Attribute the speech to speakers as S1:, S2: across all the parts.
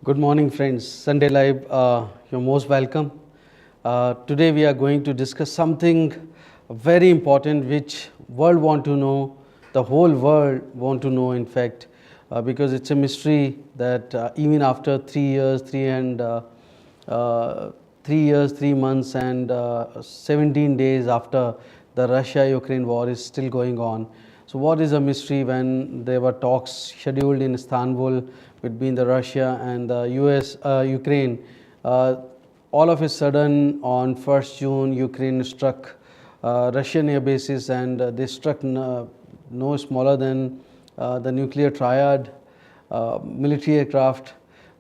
S1: Good morning, friends. Sunday Live, you're most welcome. Today we are going to discuss something very important which world want to know, the whole world want to know, in fact, because it's a mystery that even after 3 years, 3 months and 17 days after the Russia-Ukraine war is still going on. So what is a mystery when there were talks scheduled in Istanbul between the Russia and the Ukraine? All of a sudden on 1st June, Ukraine struck Russian air bases, and they struck no smaller than the nuclear triad, military aircraft,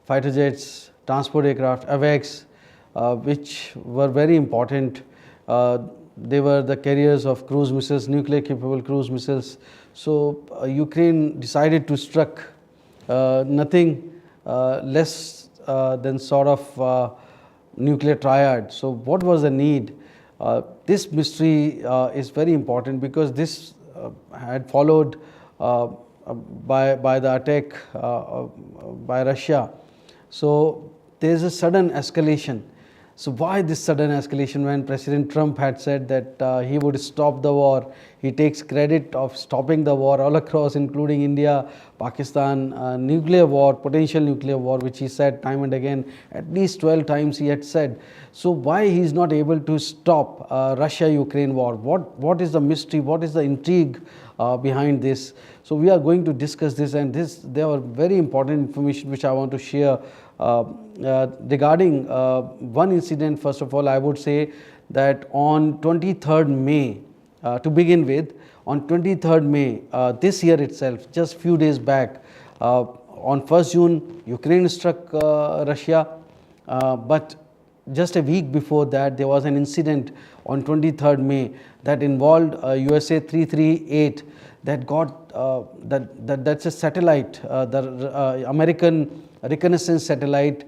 S1: fighter jets, transport aircraft, AWACS, which were very important. They were the carriers of cruise missiles, nuclear capable cruise missiles. So Ukraine decided to struck nothing less than sort of nuclear triad. So what was the need? This mystery is very important because this had followed by the attack by Russia. So there is a sudden escalation. So why this sudden escalation when President Trump had said that he would stop the war? He takes credit of stopping the war all across, including India, Pakistan, nuclear war, potential nuclear war, which he said time and again, at least 12 times he had said. So why he is not able to stop Russia-Ukraine war? What is the mystery? What is the intrigue behind this? So we are going to discuss this, and there are very important information which I want to share regarding one incident. First of all, I would say that on 23rd May, to begin with, on 23rd May this year itself, just few days back, on 1st June, Ukraine struck Russia, but just a week before that, there was an incident on 23rd May that involved USA 338 that got that's a satellite, the American reconnaissance satellite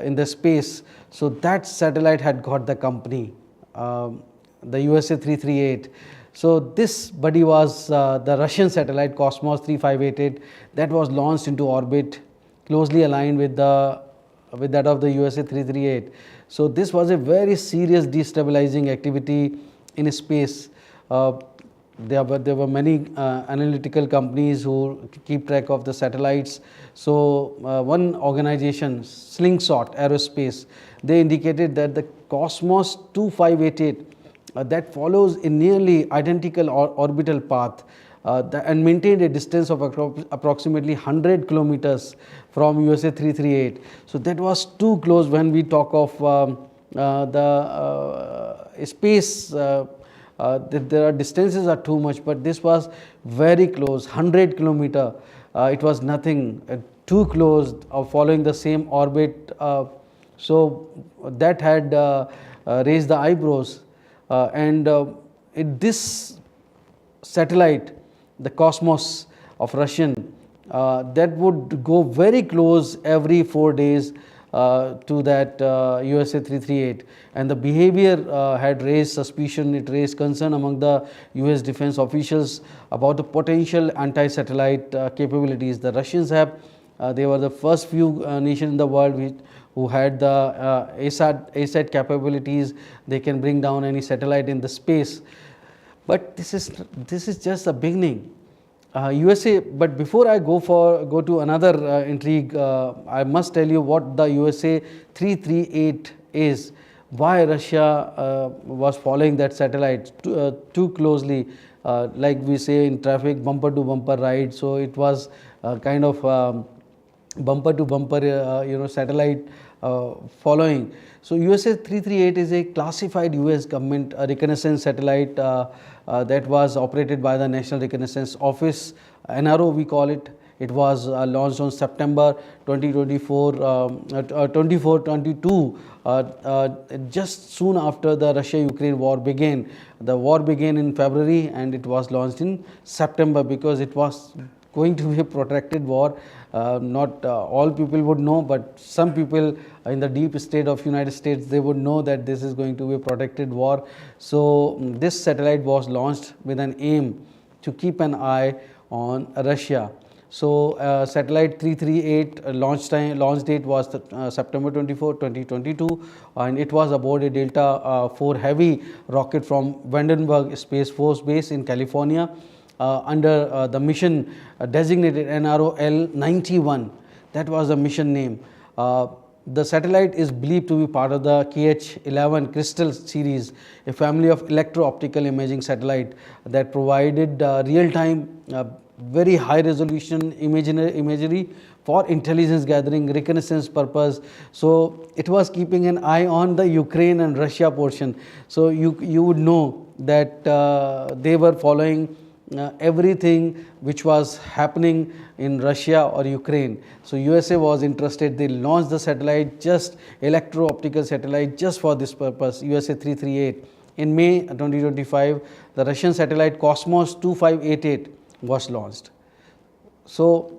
S1: in the space. So that satellite had got the company, the USA 338. So this buddy was the Russian satellite Cosmos 3588 that was launched into orbit, closely aligned with that of the USA 338. So this was a very serious destabilizing activity in space. There were many analytical companies who keep track of the satellites. So one organization, Slingshot Aerospace, they indicated that the Cosmos 2588 that follows a nearly identical orbital path and maintained a distance of approximately 100 kilometers from USA 338. So that was too close when we talk of the space. There are distances are too much, but this was very close, 100 kilometer. It was nothing, too close, following the same orbit. So that had raised the eyebrows. This satellite, the Cosmos of Russian, that would go very close every 4 days to that USA 338, and the behavior had raised suspicion, it raised concern among the US defense officials about the potential anti-satellite capabilities. The Russians they were the first few nations in the world who had the ASAT capabilities. They can bring down any satellite in the space. But this is just the beginning. USA, but before I go to another intrigue, I must tell you what the USA 338 is, why Russia was following that satellite too closely, like we say in traffic, bumper to bumper ride. So it was kind of bumper to bumper satellite following. So USA 338 is a classified US government reconnaissance satellite that was operated by the National Reconnaissance Office, NRO we call it. It was launched on September 2022, just soon after the Russia-Ukraine war began. The war began in February and it was launched in September because it was going to be a protracted war. Not all people would know, but some people in the deep state of United States, they would know that this is going to be a protracted war. So this satellite was launched with an aim to keep an eye on Russia. So satellite 338 launch date was September 24, 2022, and it was aboard a Delta 4 heavy rocket from Vandenberg Space Force Base in California under the mission designated NROL 91. That was the mission name. The satellite is believed to be part of the KH-11 Crystal series, a family of electro-optical imaging satellite that provided real-time, very high-resolution imagery for intelligence gathering, reconnaissance purpose. So it was keeping an eye on the Ukraine and Russia portion. So you would know that they were following everything which was happening in Russia or Ukraine. So USA was interested. They launched the satellite, just electro-optical satellite, just for this purpose, USA 338. In May 2025, the Russian satellite Cosmos 2588 was launched. So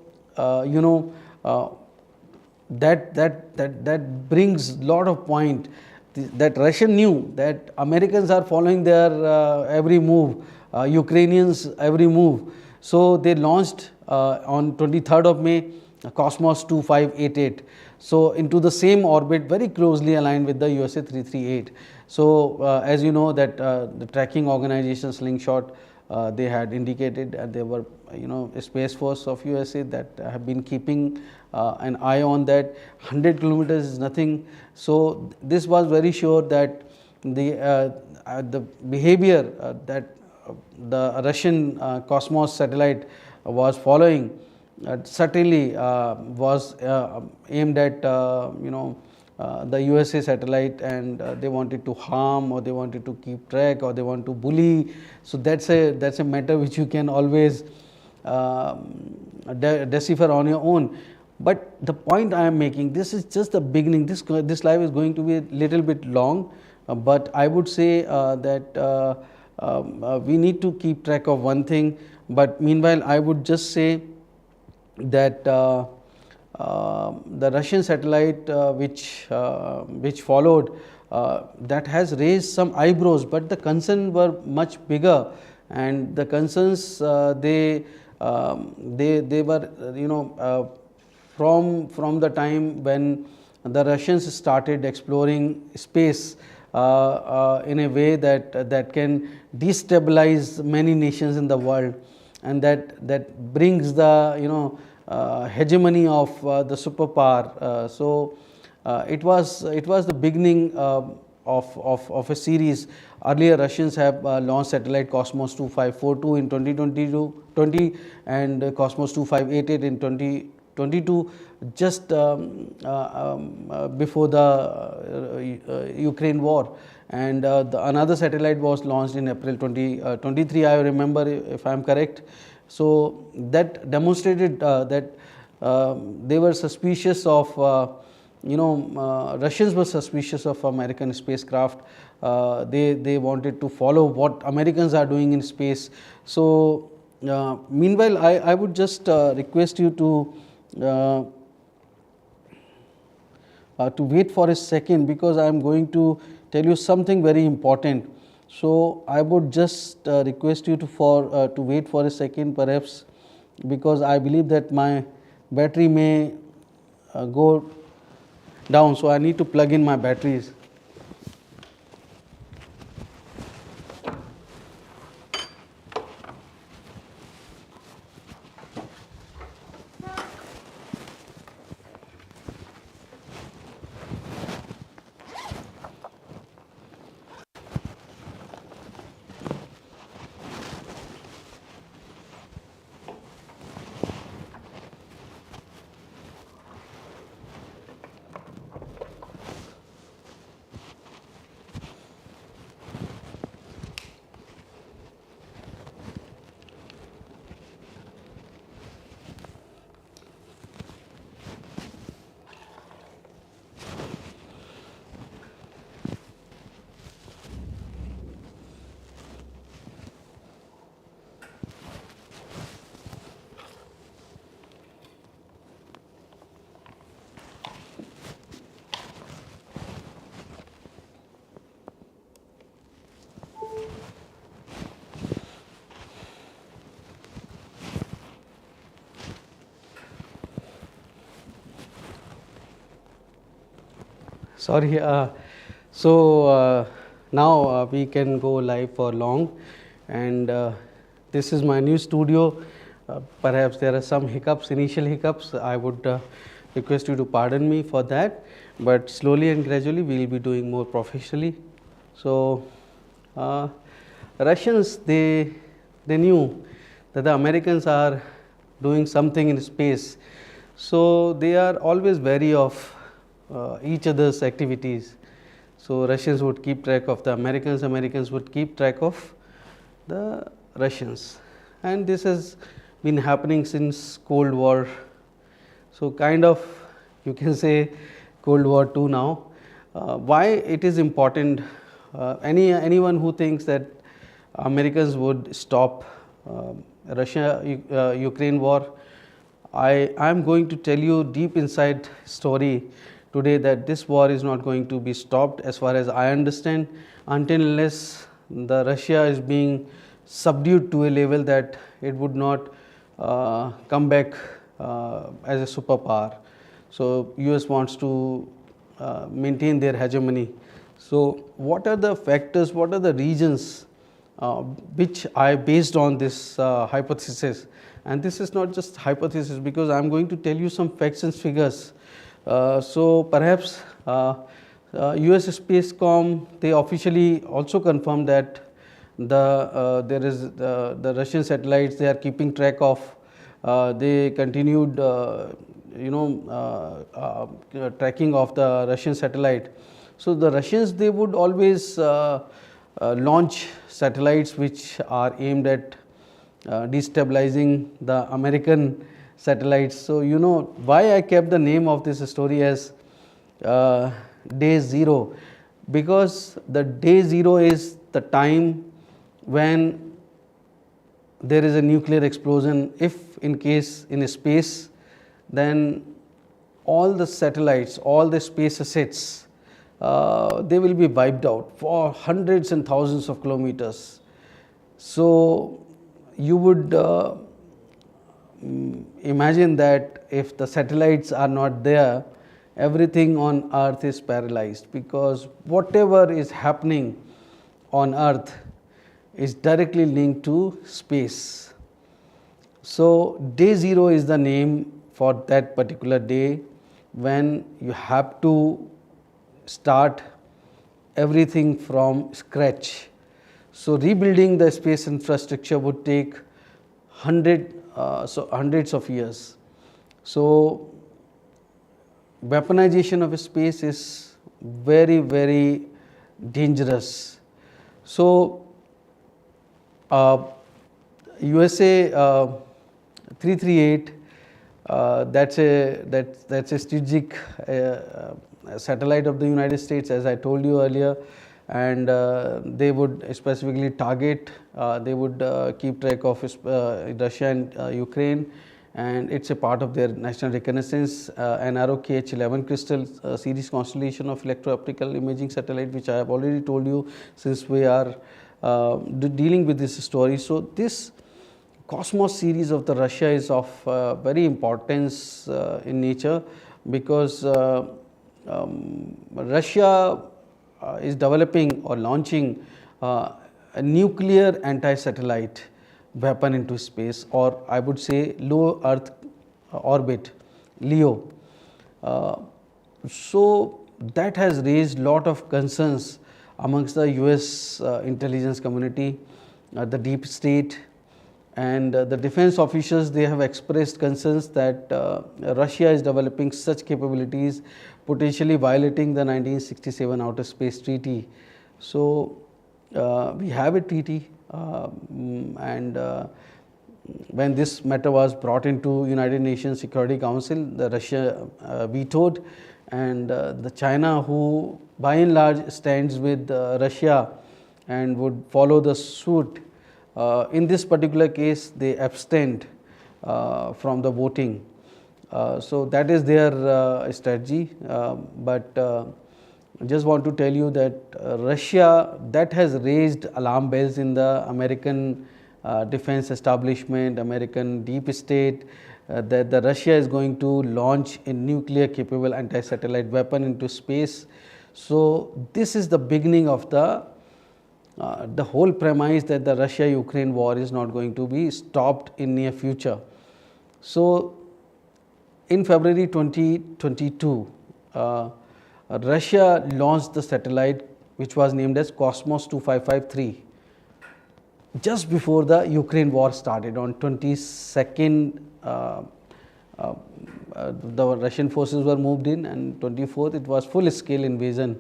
S1: that brings lot of point that Russian knew that Americans are following their every move, Ukrainians every move. So they launched on 23rd of May Cosmos 2588. So into the same orbit, very closely aligned with the USA 338. So as you know that the tracking organization Slingshot, they had indicated, and there were a space force of USA that have been keeping an eye on that. 100 kilometers is nothing. So this was very sure that the behavior that the Russian Cosmos satellite was following certainly was aimed at the USA satellite, and they wanted to harm, or they wanted to keep track, or they want to bully. So that's a matter which you can always decipher on your own. But the point I am making, this is just the beginning. This live is going to be a little bit long, but I would say that we need to keep track of one thing. But meanwhile, I would just say that the Russian satellite which followed, that has raised some eyebrows, but the concerns were much bigger, and the concerns they were from the time when the Russians started exploring space in a way that can destabilize many nations in the world, and that brings the hegemony of the superpower. So it was the beginning of a series. Earlier Russians have launched satellite Cosmos 2542 in 2020 and Cosmos 2588 in 2022, just before the Ukraine war. And another satellite was launched in April 2023, I remember, if I am correct. So that demonstrated that they were suspicious of, Russians were suspicious of American spacecraft. They wanted to follow what Americans are doing in space. So meanwhile, I would just request you to wait for a second, because I am going to tell you something very important. So I would just request you to wait for a second, perhaps, because I believe that my battery may go down. So I need to plug in my batteries. Sorry. So now we can go live for long, and this is my new studio. Perhaps there are some hiccups, initial hiccups. I would request you to pardon me for that, but slowly and gradually we will be doing more professionally. So Russians, they knew that the Americans are doing something in space, so they are always wary of each other's activities. So Russians would keep track of the Americans, Americans would keep track of the Russians, and this has been happening since Cold War. So kind of you can say Cold War II now. Why it is important? Anyone who thinks that Americans would stop Russia Ukraine war, I am going to tell you deep inside story today that this war is not going to be stopped as far as I understand, until unless the Russia is being subdued to a level that it would not come back as a superpower. So US wants to maintain their hegemony. So what are the factors, what are the reasons which I based on this hypothesis? And this is not just hypothesis, because I am going to tell you some facts and figures. So perhaps US Spacecom, they officially also confirmed that the Russian satellites they are keeping track of. They continued tracking of the Russian satellite. So the Russians, they would always launch satellites which are aimed at destabilizing the American satellites. So you know why I kept the name of this story as day zero, because the day zero is the time when there is a nuclear explosion. If in case in space, then all the satellites, all the space assets, they will be wiped out for hundreds and thousands of kilometers. So you would imagine that if the satellites are not there, everything on Earth is paralyzed, because whatever is happening on Earth is directly linked to space. So day zero is the name for that particular day when you have to start everything from scratch. So rebuilding the space infrastructure would take hundreds of years. So weaponization of space is very, very dangerous. So USA 338, that's a strategic satellite of the United States, as I told you earlier, and they would specifically target, they would keep track of Russia and Ukraine, and it's a part of their national reconnaissance. An ROKH-11 crystal series constellation of electro-optical imaging satellite, which I have already told you since we are dealing with this story. So this Cosmos series of the Russia is of very importance in nature, because Russia is developing or launching a nuclear anti-satellite weapon into space, or I would say low Earth orbit, LEO. So that has raised lot of concerns amongst the US intelligence community, the deep state, and the defense officials. They have expressed concerns that Russia is developing such capabilities, potentially violating the 1967 Outer Space Treaty. So we have a treaty, and when this matter was brought into United Nations Security Council, the Russia vetoed, and the China, who by and large stands with Russia and would follow the suit, in this particular case they abstained from the voting. So that is their strategy, but just want to tell you that Russia, that has raised alarm bells in the American defense establishment, American deep state, that Russia is going to launch a nuclear capable anti-satellite weapon into space. So this is the beginning of the whole premise that the Russia-Ukraine war is not going to be stopped in near future. So in February 2022, Russia launched the satellite which was named as Cosmos 2553 just before the Ukraine war started. On 22nd, the Russian forces were moved in, and 24th it was full scale invasion,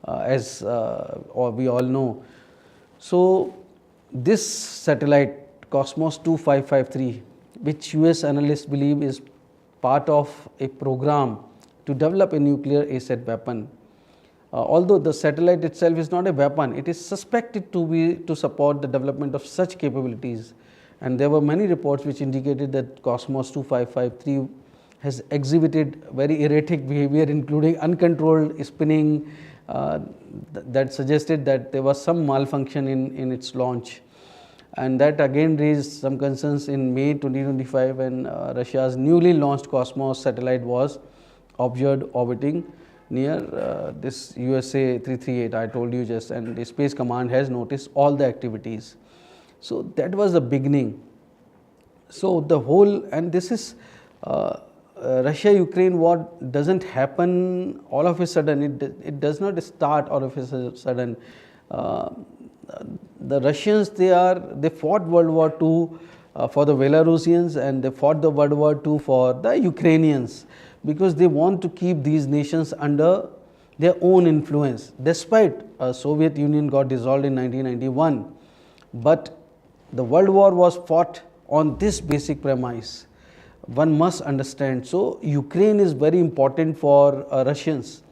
S1: as we all know. So this satellite Cosmos 2553, which US analysts believe is part of a program to develop a nuclear asset weapon. Although the satellite itself is not a weapon, it is suspected to support the development of such capabilities. And there were many reports which indicated that Cosmos 2553 has exhibited very erratic behavior, including uncontrolled spinning, that suggested that there was some malfunction in its launch. And that again raised some concerns in May 2025 when Russia's newly launched Cosmos satellite was observed orbiting near this USA 338 I told you just, and the Space Command has noticed all the activities. So that was the beginning. So the whole, and this is Russia-Ukraine war doesn't happen all of a sudden. It does not start all of a sudden. The Russians, they fought World War II for the Belarusians, and they fought the World War II for the Ukrainians, because they want to keep these nations under their own influence. Despite Soviet Union got dissolved in 1991, but the World War was fought on this basic premise. One must understand. So Ukraine is very important for Russians.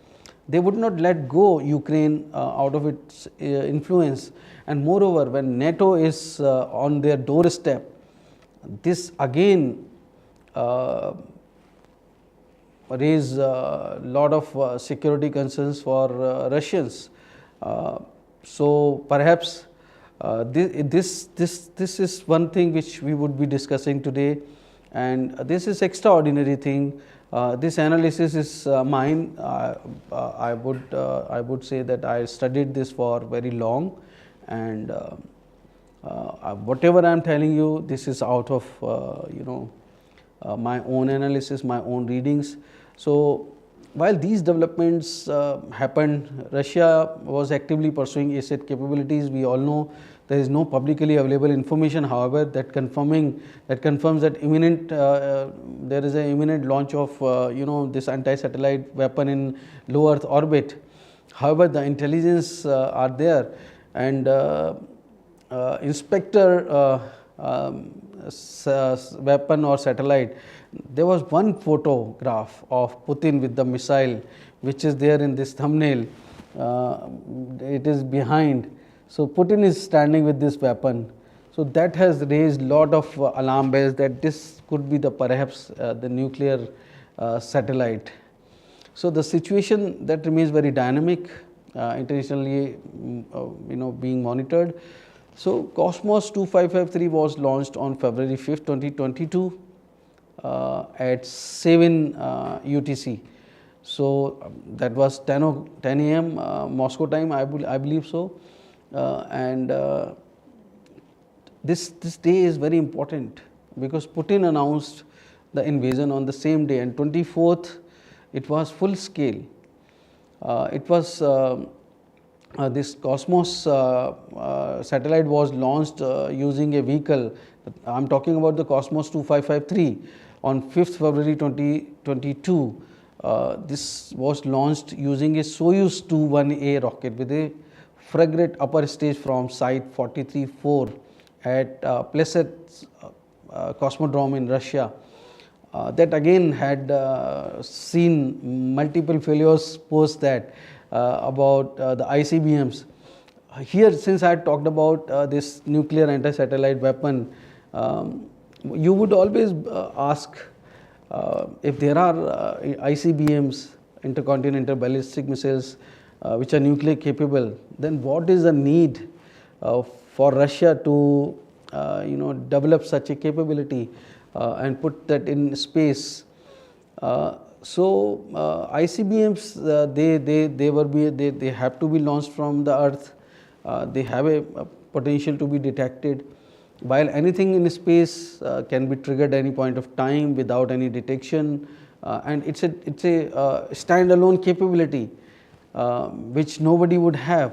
S1: They would not let go Ukraine out of its influence. And moreover, when NATO is on their doorstep, this again raise a lot of security concerns for Russians. So perhaps this is one thing which we would be discussing today, and this is extraordinary thing. This analysis is mine. I would say that I studied this for very long, and whatever I am telling you, this is out of my own analysis, my own readings. So while these developments happened, Russia was actively pursuing asset capabilities. We all know there is no publicly available information, however, that confirms that imminent there is an imminent launch of this anti-satellite weapon in low Earth orbit. However, the intelligence are there, and Inspector weapon or satellite, there was one photograph of Putin with the missile, which is there in this thumbnail. It is behind. So Putin is standing with this weapon. So that has raised lot of alarm bells that this could be perhaps the nuclear satellite. So the situation that remains very dynamic, internationally being monitored. So Cosmos 2553 was launched on February 5th, 2022 at 7 UTC. So that was 10 a.m. Moscow time, I believe so. This day is very important because Putin announced the invasion on the same day, and 24th it was full scale. It was this Cosmos satellite was launched using a vehicle. I am talking about the Cosmos 2553 on 5th February 2022. This was launched using a Soyuz 21A rocket with a frigate upper stage from Site 43-4 at Plesetsk Cosmodrome in Russia. That again had seen multiple failures post that about the ICBMs. Here, since I had talked about this nuclear anti-satellite weapon, you would always ask if there are ICBMs, intercontinental ballistic missiles, which are nuclear capable, then what is the need for Russia to develop such a capability and put that in space? ICBMs, they have to be launched from the Earth. They have a potential to be detected. While anything in space can be triggered at any point of time without any detection, and it's a standalone capability which nobody would have.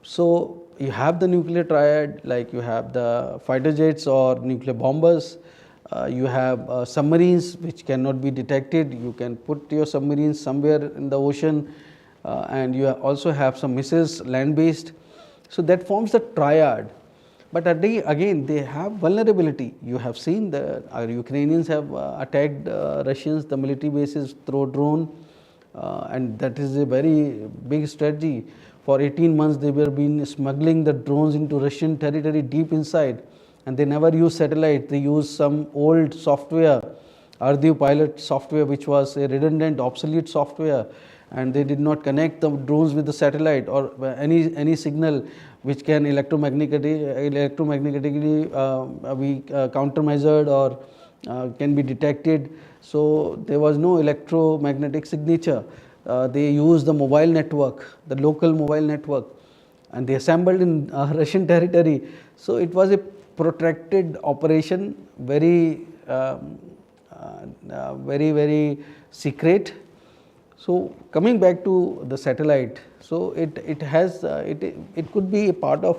S1: So you have the nuclear triad, like you have the fighter jets or nuclear bombers. You have submarines which cannot be detected. You can put your submarines somewhere in the ocean, and you also have some missiles land based. So that forms the triad. But again, they have vulnerability. You have seen that our Ukrainians have attacked Russians, the military bases through drone, and that is a very big strategy. For 18 months, they were been smuggling the drones into Russian territory deep inside, and they never use satellite. They use some old software, Ardiv pilot software, which was a redundant, obsolete software, and they did not connect the drones with the satellite or any signal which can electromagnetically be countermeasured or can be detected. So there was no electromagnetic signature. They used the mobile network, the local mobile network, and they assembled in Russian territory. So it was a protracted operation, very very secret. So coming back to the satellite, so it has it could be a part of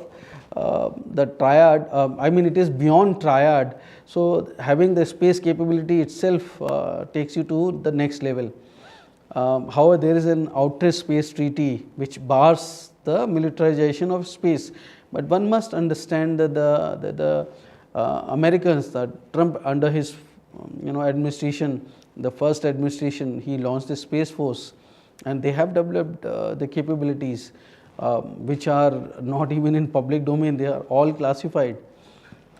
S1: the triad. I mean, it is beyond triad. So having the space capability itself takes you to the next level. However, there is an outer space treaty which bars the militarization of space. But one must understand that the Americans, that Trump under his administration, the first administration, he launched the Space Force, and they have developed the capabilities which are not even in public domain. They are all classified.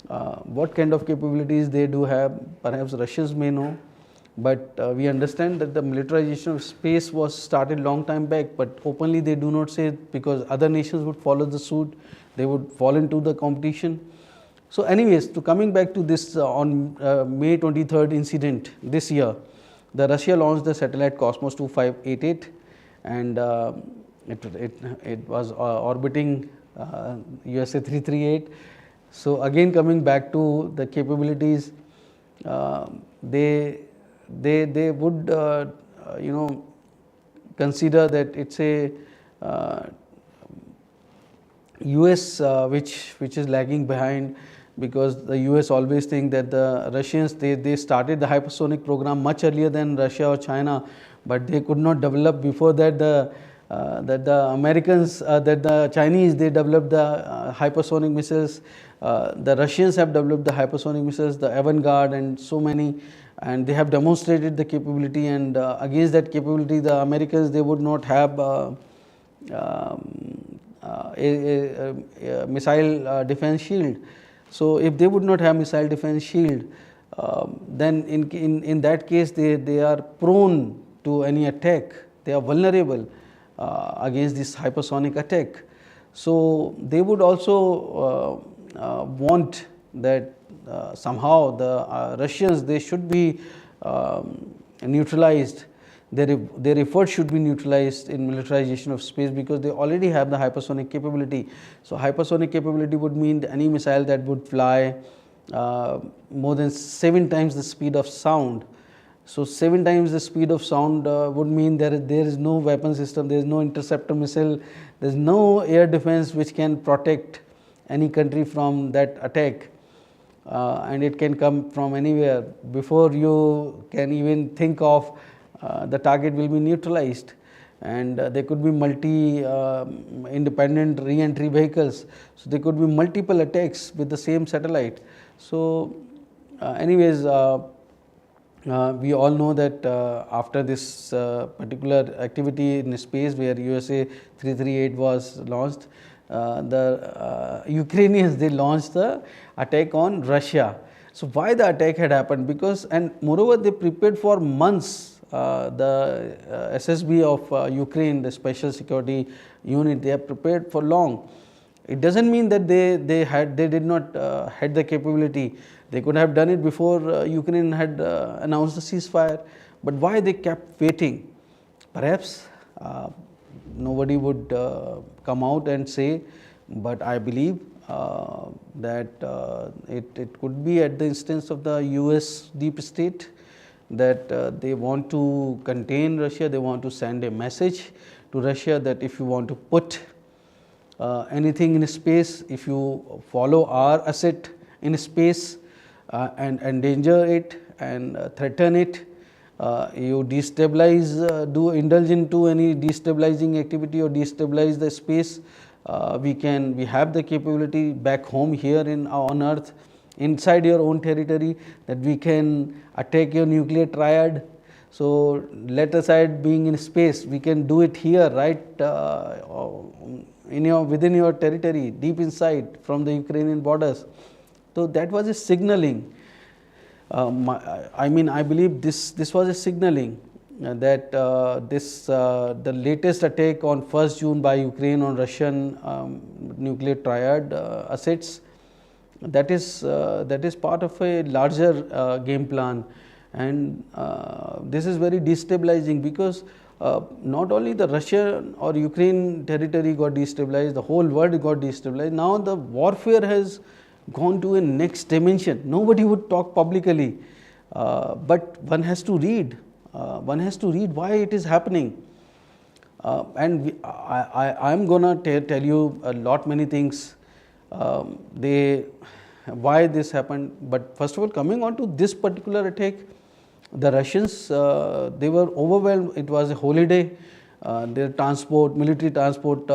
S1: What kind of capabilities they do have, perhaps Russians may know, but we understand that the militarization of space was started long time back, but openly they do not say it because other nations would follow the suit. They would fall into the competition. So anyways, to coming back to this on May 23rd incident this year, the Russia launched the satellite Cosmos 2588, and it was orbiting USA 338. So again, coming back to the capabilities, they would consider that it's a US which is lagging behind, because the US always think that the Russians they started the hypersonic program much earlier than Russia or China, but they could not develop before that the Americans, that the Chinese, they developed the hypersonic missiles. The Russians have developed the hypersonic missiles, the Avangard and so many, and they have demonstrated the capability, and against that capability the Americans, they would not have a missile defense shield. So if they would not have missile defense shield, then in that case they are prone to any attack. They are vulnerable against this hypersonic attack. So they would also want that somehow the Russians, they should be neutralized. Their efforts should be neutralized in militarization of space, because they already have the hypersonic capability. So hypersonic capability would mean any missile that would fly more than 7 times the speed of sound. So 7 times the speed of sound would mean there is no weapon system, there is no interceptor missile, there is no air defense which can protect any country from that attack, and it can come from anywhere. Before you can even think of, the target will be neutralized, and there could be multi independent re-entry vehicles. So there could be multiple attacks with the same satellite. So anyways, we all know that after this particular activity in space where USA 338 was launched, the Ukrainians, they launched the attack on Russia. So why the attack had happened? Because, and moreover, they prepared for months. The SSB of Ukraine, the Special Security Unit, they have prepared for long. It doesn't mean that they did not had the capability. They could have done it before Ukraine had announced the ceasefire. But why they kept waiting? Perhaps nobody would come out and say, but I believe that it could be at the instance of the US deep state, that they want to contain Russia, they want to send a message to Russia that if you want to put anything in space, if you follow our asset in space and endanger it and threaten it, you destabilize, do indulge into any destabilizing activity or destabilize the space, we have the capability back home here on earth, inside your own territory, that we can attack your nuclear triad. So let aside being in space, we can do it here, right, within your territory, deep inside from the Ukrainian borders. So that was a signaling. I believe this was a signaling that the latest attack on 1st June by Ukraine on Russian nuclear triad assets, that is part of a larger game plan, and this is very destabilizing, because not only the Russian or Ukraine territory got destabilized, the whole world got destabilized. Now the warfare has gone to a next dimension. Nobody would talk publicly, but one has to read. One has to read why it is happening. And I am going to tell you many things why this happened. But first of all, coming on to this particular attack, the Russians, they were overwhelmed. It was a holiday, their military transport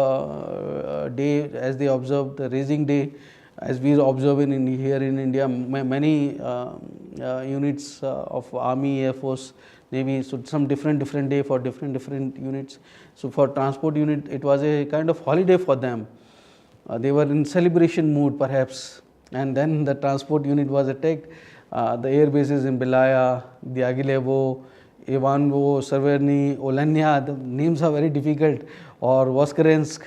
S1: day, as they observed, the raising day, as we observe here in India. Many units of Army, Air Force, Navy, so some different day for different units. So for transport unit, it was a kind of holiday for them. They were in celebration mood perhaps, and then the transport unit was attacked. The air bases in Belaya, Diaghilevo, Ivanovo, Severny, Olenya, the names are very difficult, or Vociferous,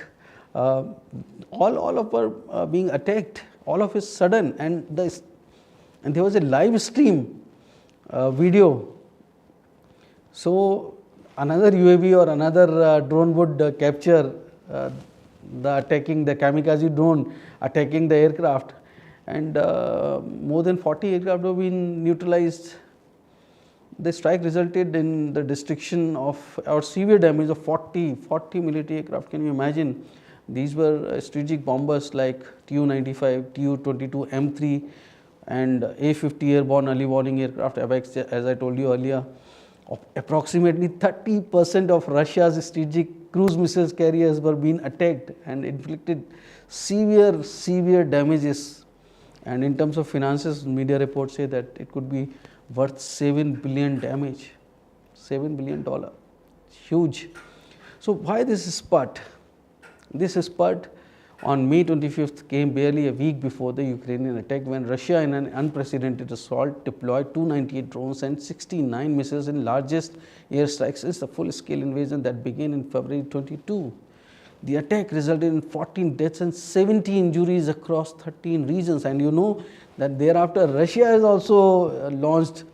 S1: all of were being attacked all of a sudden, and there was a live stream video. So another UAV or another drone would capture the kamikaze drone attacking the aircraft, and more than 40 aircraft have been neutralized. The strike resulted in the destruction of or severe damage of 40 military aircraft. Can you imagine? These were strategic bombers like Tu-95, Tu-22, M3 and A-50 airborne early warning aircraft, AWACS, as I told you earlier. Approximately 30% of Russia's strategic cruise missiles carriers were being attacked and inflicted severe damages. And in terms of finances, media reports say that it could be worth $7 billion damage, $7 billion, huge. So why this spurt? This spurt on May 25th came barely a week before the Ukrainian attack, when Russia, in an unprecedented assault, deployed 298 drones and 69 missiles in largest airstrikes since the full-scale invasion that began in February 22. The attack resulted in 14 deaths and 70 injuries across 13 regions. And you know that thereafter Russia has also launched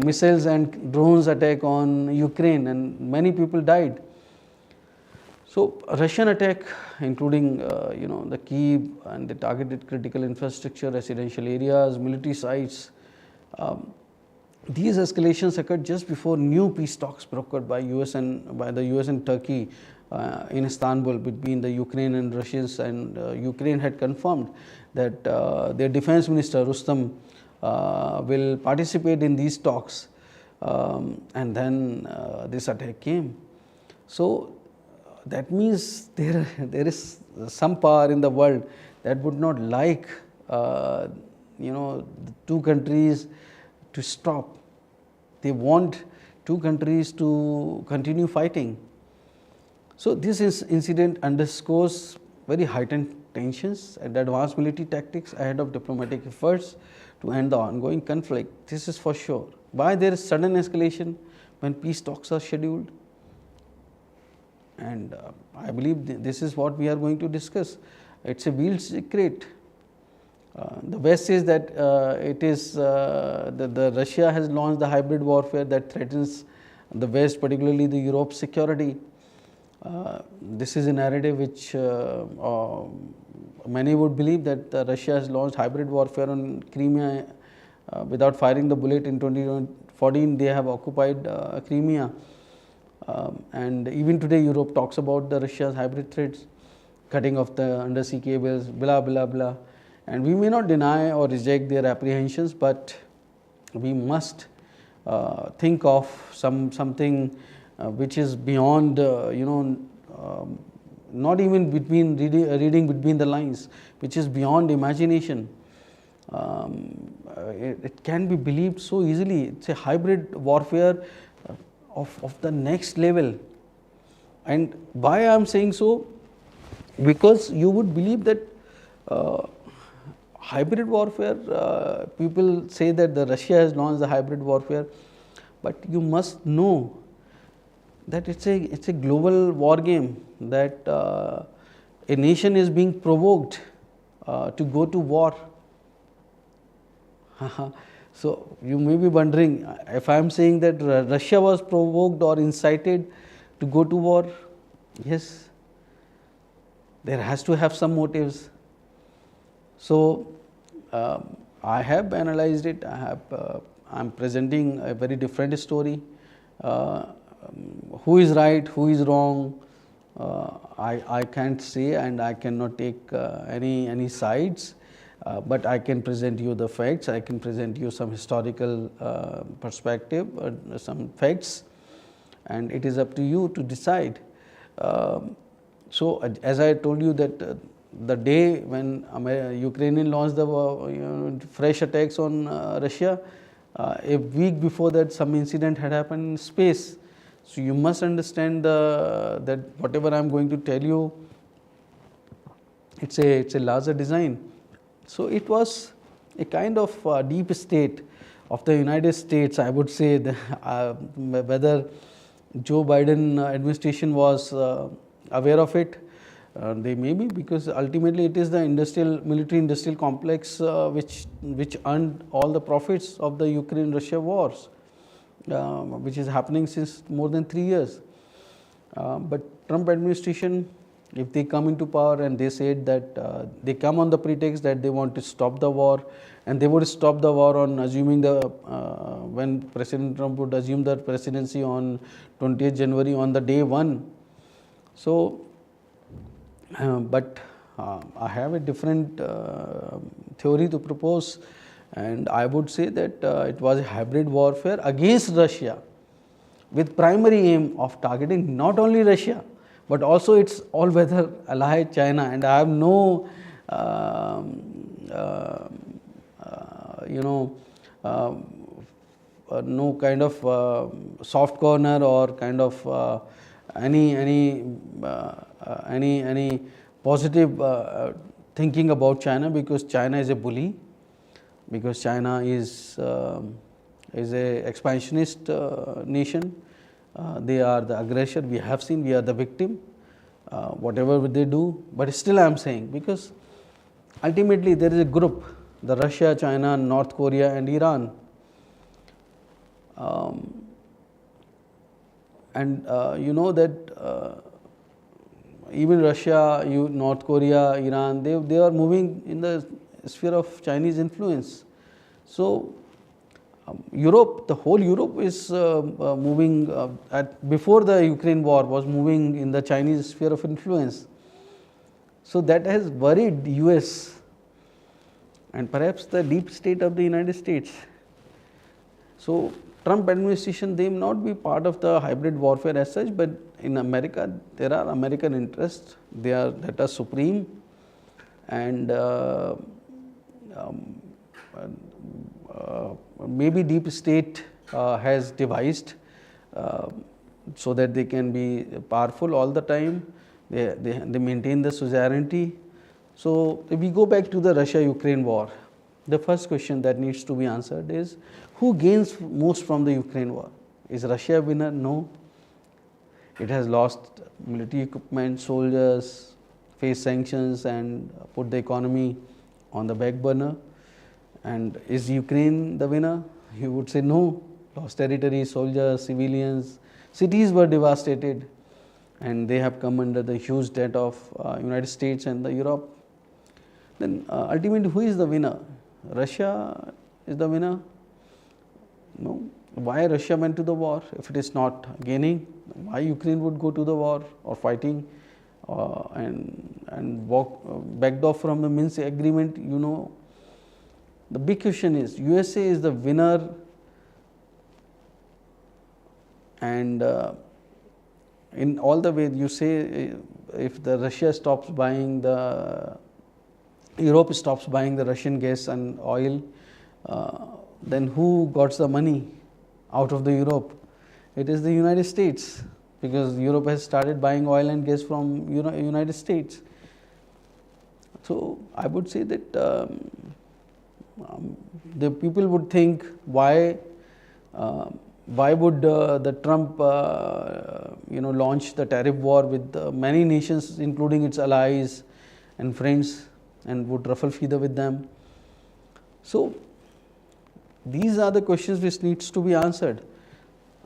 S1: missiles and drones attack on Ukraine, and many people died. So Russian attack, including the key and the targeted critical infrastructure, residential areas, military sites. These escalations occurred just before new peace talks brokered by the US and Turkey in Istanbul between the Ukraine and Russians, and Ukraine had confirmed that their defense minister Rustam will participate in these talks, and then this attack came. So that means there is some power in the world that would not like the two countries to stop. They want two countries to continue fighting. So this incident underscores very heightened tensions and advanced military tactics ahead of diplomatic efforts to end the ongoing conflict. This is for sure. Why there is sudden escalation when peace talks are scheduled? And I believe this is what we are going to discuss. It's a veiled secret. The West says that it is the Russia has launched the hybrid warfare that threatens the West, particularly the Europe's security. This is a narrative which many would believe that Russia has launched hybrid warfare on Crimea without firing the bullet. In 2014, they have occupied Crimea. And even today, Europe talks about the Russia's hybrid threats, cutting off the undersea cables, blah, blah, blah. And we may not deny or reject their apprehensions, but we must think of something which is beyond, not even between reading between the lines, which is beyond imagination. It can be believed so easily. It's a hybrid warfare of the next level. And why I am saying so? Because you would believe that hybrid warfare, people say that the Russia has launched the hybrid warfare, but you must know that it's a global war game, that a nation is being provoked to go to war. So you may be wondering, if I am saying that Russia was provoked or incited to go to war, yes, there has to have some motives. So I have analyzed it. I am presenting a very different story. Who is right, who is wrong, I can't say, and I cannot take any sides. But I can present you the facts. I can present you some historical perspective, some facts, and it is up to you to decide. So as I told you that the day when Ukrainian launched the fresh attacks on Russia, a week before that some incident had happened in space. So you must understand that whatever I am going to tell you, it's a larger design. So it was a kind of deep state of the United States, I would say, whether Joe Biden administration was aware of it. They may be, because ultimately it is the military industrial complex which earned all the profits of the Ukraine-Russia wars, which is happening since more than 3 years. But Trump administration, if they come into power and they said that they come on the pretext that they want to stop the war, and they would stop the war on assuming when President Trump would assume the presidency on 20th January on the day 1. So, but I have a different theory to propose, and I would say that it was a hybrid warfare against Russia, with primary aim of targeting not only Russia, but also its all-weather ally China. And I have no, no kind of soft corner or kind of any positive thinking about China, because China is a bully, because China is a expansionist nation. They are the aggressor. We have seen we are the victim, whatever they do. But still I am saying, because ultimately there is a group, the Russia, China, North Korea and Iran. And you know that even Russia, North Korea, Iran, they are moving in the sphere of Chinese influence. So Europe, the whole Europe is moving, before the Ukraine war, was moving in the Chinese sphere of influence. So that has worried US and perhaps the deep state of the United States. So Trump administration, they may not be part of the hybrid warfare as such, but in America, there are American interests that are supreme, and maybe deep state has devised so that they can be powerful all the time. They maintain the suzerainty. So if we go back to the Russia-Ukraine war, the first question that needs to be answered is, who gains most from the Ukraine war? Is Russia a winner? No. It has lost military equipment, soldiers, faced sanctions and put the economy on the back burner. And is Ukraine the winner? You would say no. Lost territory, soldiers, civilians, cities were devastated, and they have come under the huge debt of United States and the Europe. Then ultimately, who is the winner? Russia is the winner? No. Why Russia went to the war if it is not gaining? Why Ukraine would go to the war or fighting and backed off from the Minsk agreement? You know, the big question is, USA is the winner, and in all the way you say, if the Russia stops buying the Europe stops buying the Russian gas and oil, then who got the money out of the Europe? It is the United States, because Europe has started buying oil and gas from United States. So I would say that the people would think, why would the Trump launch the tariff war with many nations, including its allies and friends, and would ruffle feather with them? So these are the questions which needs to be answered.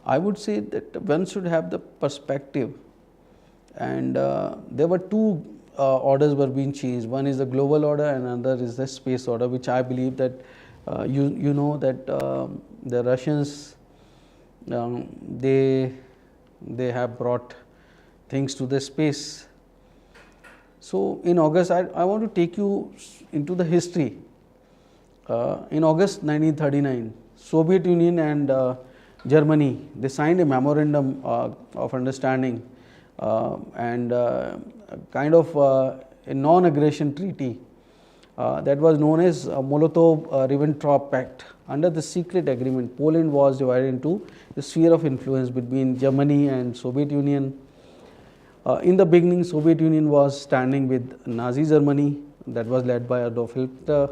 S1: I would say that one should have the perspective, and there were two orders were being changed. One is the global order and another is the space order, which I believe that you know that the Russians they have brought things to the space. So in August, I want to take you into the history. In August 1939, Soviet Union and Germany, they signed a memorandum of understanding and kind of a non-aggression treaty that was known as Molotov-Ribbentrop Pact. Under the secret agreement, Poland was divided into a sphere of influence between Germany and Soviet Union. In the beginning, Soviet Union was standing with Nazi Germany, that was led by Adolf Hitler.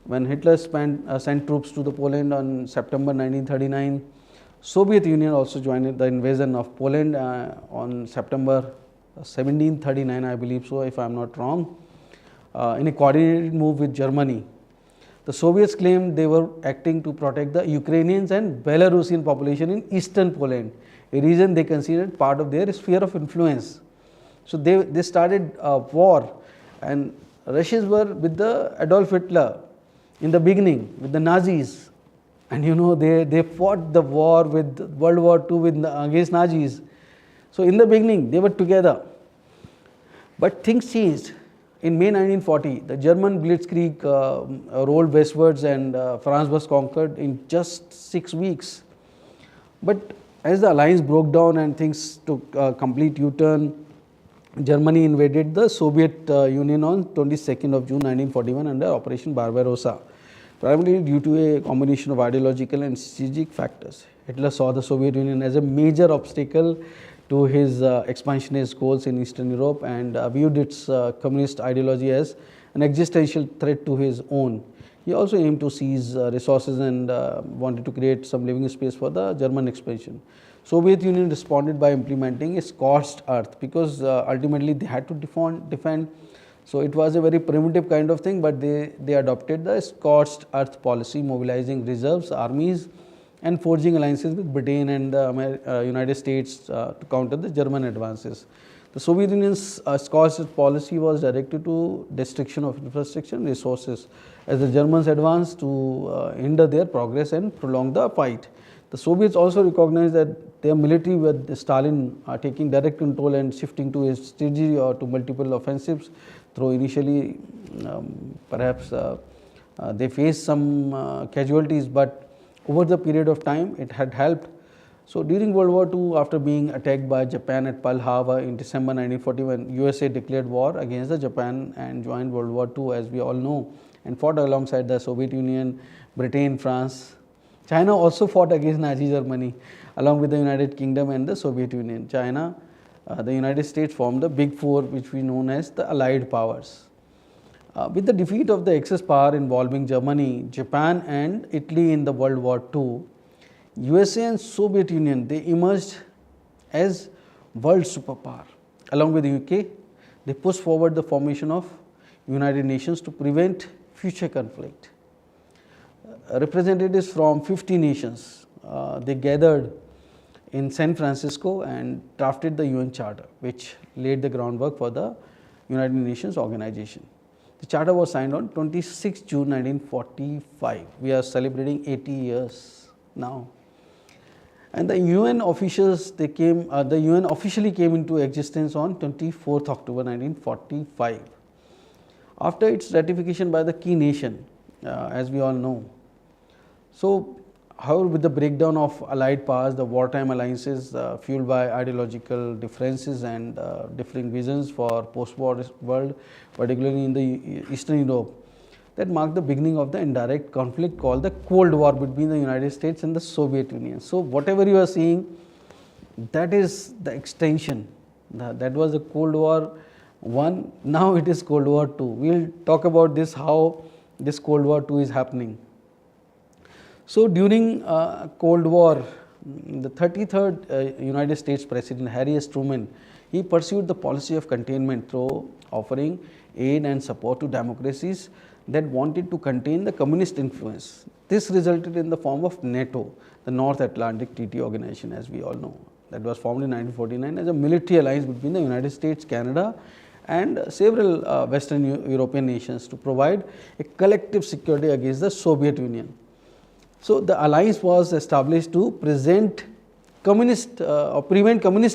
S1: When Hitler sent troops to the Poland on September 1939, Soviet Union also joined the invasion of Poland on September 1739, I believe so, if I am not wrong, in a coordinated move with Germany. The Soviets claimed they were acting to protect the Ukrainians and Belarusian population in eastern Poland, a region they considered part of their sphere of influence. So they started a war, and Russians were with the Adolf Hitler in the beginning, with the Nazis, and they fought the war with World War II against Nazis. So in the beginning they were together, but things changed. In May 1940, the German blitzkrieg rolled westwards, and France was conquered in just 6 weeks. But as the alliance broke down and things took a complete U-turn, Germany invaded the Soviet Union on 22nd of June 1941 under Operation Barbarossa, primarily due to a combination of ideological and strategic factors. Hitler saw the Soviet Union as a major obstacle to his expansionist goals in Eastern Europe, and viewed its communist ideology as an existential threat to his own. He also aimed to seize resources and wanted to create some living space for the German expansion. Soviet Union responded by implementing a scorched earth, because ultimately they had to defend. So it was a very primitive kind of thing, but they adopted the scorched earth policy, mobilizing reserves, armies, and forging alliances with Britain and the United States to counter the German advances. The Soviet Union's scorched earth policy was directed to destruction of infrastructure and resources, as the Germans advanced to hinder their progress and prolong the fight. The Soviets also recognized that their military, with Stalin taking direct control and shifting to a strategy or to multiple offensives, though initially perhaps they faced some casualties, but over the period of time it had helped. So during World War II, after being attacked by Japan at Pearl Harbor in December 1941, USA declared war against the Japan and joined World War II, as we all know, and fought alongside the Soviet Union, Britain, France. China also fought against Nazi Germany along with the United Kingdom and the Soviet Union. China, the United States formed the Big Four, which we know as the Allied powers. With the defeat of the Axis power involving Germany, Japan and Italy in the World War II, USA and Soviet Union, they emerged as world superpower. Along with the UK, they pushed forward the formation of United Nations to prevent future conflict. Representatives from 50 nations, they gathered in San Francisco and drafted the UN Charter, which laid the groundwork for the United Nations organization. The charter was signed on 26 June 1945. We are celebrating 80 years now. And the UN officials, the UN officially came into existence on 24th October 1945. After its ratification by the key nation, as we all know. So, however, with the breakdown of allied powers, the wartime alliances fueled by ideological differences and differing visions for post-war world, particularly in the Eastern Europe, that marked the beginning of the indirect conflict called the Cold War between the United States and the Soviet Union. So, whatever you are seeing, that is the extension. That was the Cold War I, now it is Cold War II. We will talk about this, how this Cold War II is happening. So, during Cold War, the 33rd United States President Harry S. Truman, he pursued the policy of containment through offering aid and support to democracies that wanted to contain the communist influence. This resulted in the form of NATO, the North Atlantic Treaty Organization, as we all know. That was formed in 1949 as a military alliance between the United States, Canada and several Western European nations to provide a collective security against the Soviet Union. So, the alliance was established to prevent communist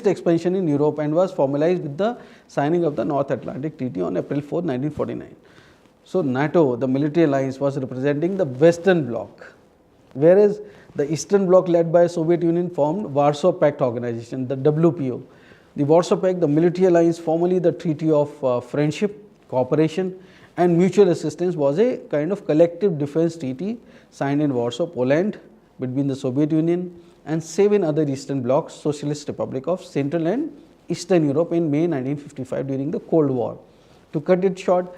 S1: expansion in Europe and was formalized with the signing of the North Atlantic Treaty on April 4, 1949. So, NATO, the military alliance, was representing the Western Bloc, whereas the Eastern Bloc led by Soviet Union formed Warsaw Pact Organization, the WPO. The Warsaw Pact, the military alliance, formally the Treaty of Friendship, Cooperation and Mutual Assistance, was a kind of collective defense treaty signed in Warsaw, Poland, between the Soviet Union and 7 other Eastern Bloc Socialist Republic of Central and Eastern Europe in May 1955 during the Cold War. To cut it short,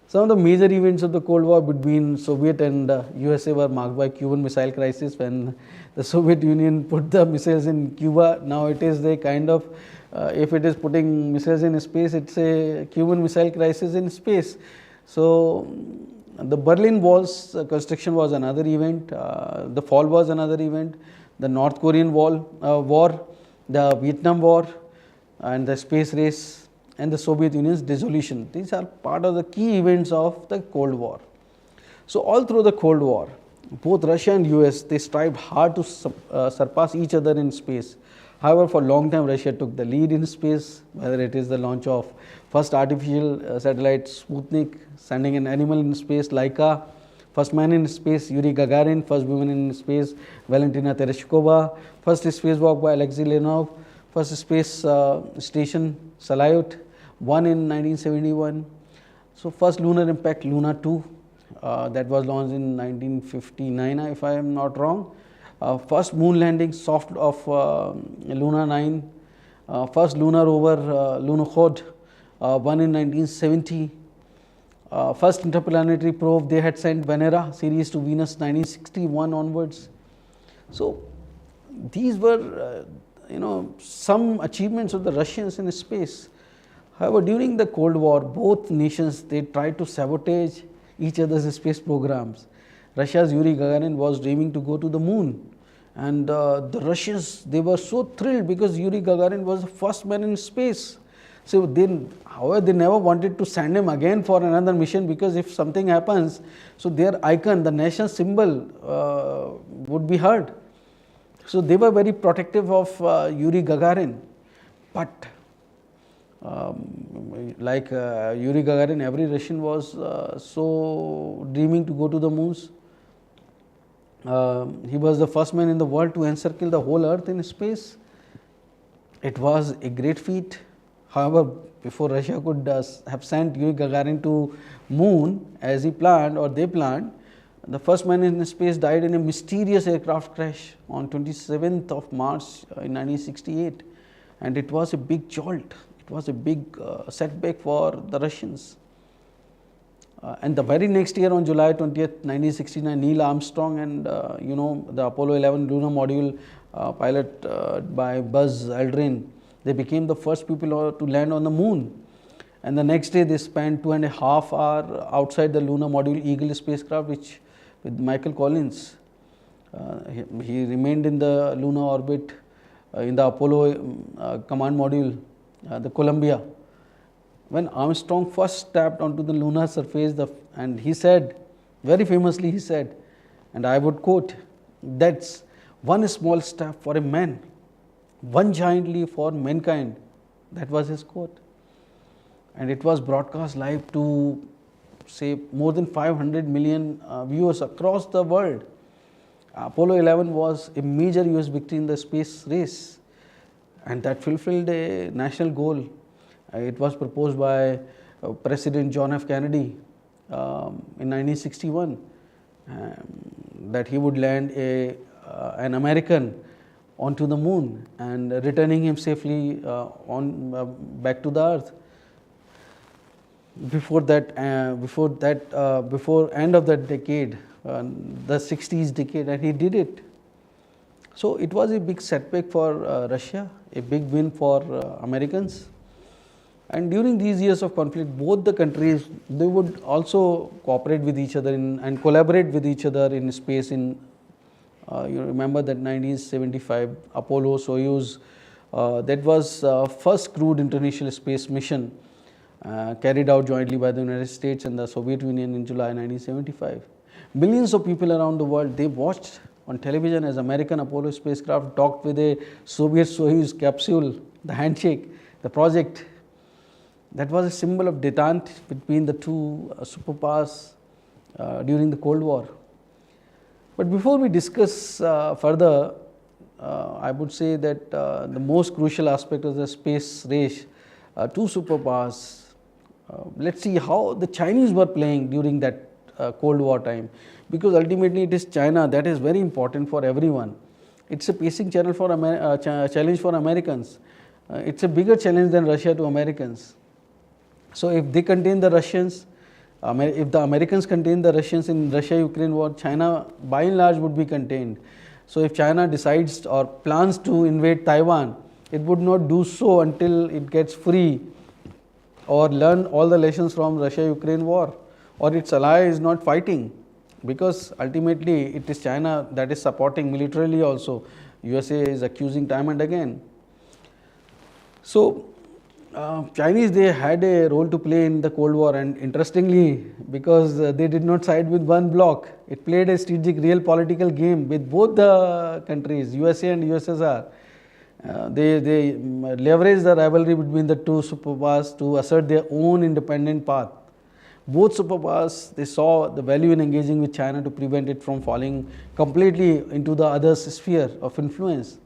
S1: some of the major events of the Cold War between Soviet and USA were marked by Cuban Missile Crisis, when the Soviet Union put the missiles in Cuba. Now it is the kind of, if it is putting missiles in space, it is a Cuban Missile Crisis in space. So, the Berlin Wall's construction was another event, the fall was another event, the North Korean war, the Vietnam War and the space race and the Soviet Union's dissolution. These are part of the key events of the Cold War. So, all through the Cold War, both Russia and US, they strived hard to surpass each other in space. However, for a long time Russia took the lead in space, whether it is the launch of first artificial satellite Sputnik, sending an animal in space Laika, first man in space Yuri Gagarin, first woman in space Valentina Tereshkova, first spacewalk by Alexei Leonov, first space station Salyut, one in 1971. So, first lunar impact Luna 2, that was launched in 1959 if I am not wrong. First moon landing soft of Luna 9, first lunar rover Lunokhod, one in 1970, first interplanetary probe they had sent Venera series to Venus 1961 onwards. So, these were some achievements of the Russians in space. However, during the Cold War, both nations, they tried to sabotage each other's space programs. Russia's Yuri Gagarin was dreaming to go to the moon, and the Russians, they were so thrilled because Yuri Gagarin was the first man in space. So, however, they never wanted to send him again for another mission, because if something happens, so their icon, the national symbol would be hurt. So, they were very protective of Yuri Gagarin, but like Yuri Gagarin, every Russian was so dreaming to go to the moons. He was the first man in the world to encircle the whole earth in space. It was a great feat. However, before Russia could have sent Yuri Gagarin to moon as he planned or they planned, the first man in space died in a mysterious aircraft crash on 27th of March in 1968, and it was a big jolt. It was a big setback for the Russians. And the very next year on July 20th, 1969, Neil Armstrong and the Apollo 11 lunar module pilot by Buzz Aldrin, they became the first people to land on the moon. And the next day they spent 2.5 hours outside the lunar module Eagle spacecraft, which with Michael Collins. He remained in the lunar orbit in the Apollo command module, the Columbia. When Armstrong first stepped onto the lunar surface, and he said, very famously he said, and I would quote, "That's one small step for a man, one giant leap for mankind." That was his quote. And it was broadcast live to, say, more than 500 million viewers across the world. Apollo 11 was a major US victory in the space race, and that fulfilled a national goal. It was proposed by President John F. Kennedy in 1961 that he would land an American onto the moon and returning him safely back to the earth. Before end of that decade, the 60s decade, and he did it. So it was a big setback for Russia, a big win for Americans. And during these years of conflict, both the countries, they would also cooperate with each other and collaborate with each other in space. You remember that 1975 Apollo Soyuz, that was first crewed international space mission carried out jointly by the United States and the Soviet Union in July 1975. Millions of people around the world, they watched on television as American Apollo spacecraft docked with a Soviet Soyuz capsule, the handshake, the project. That was a symbol of detente between the two superpowers during the Cold War. But before we discuss further, I would say that the most crucial aspect of the space race, two superpowers, let's see how the Chinese were playing during that Cold War time, because ultimately it is China that is very important for everyone. It's a pacing channel for challenge for Americans. It's a bigger challenge than Russia to Americans. So if they contain the Russians, if the Americans contain the Russians in Russia-Ukraine war, China by and large would be contained. So if China decides or plans to invade Taiwan, it would not do so until it gets free or learn all the lessons from Russia-Ukraine war, or its ally is not fighting, because ultimately it is China that is supporting militarily also. USA is accusing time and again. So Chinese, they had a role to play in the Cold War, and interestingly, because they did not side with one bloc, it played a strategic real political game with both the countries, USA and USSR. They leveraged the rivalry between the two superpowers to assert their own independent path. Both superpowers, they saw the value in engaging with China to prevent it from falling completely into the other's sphere of influence.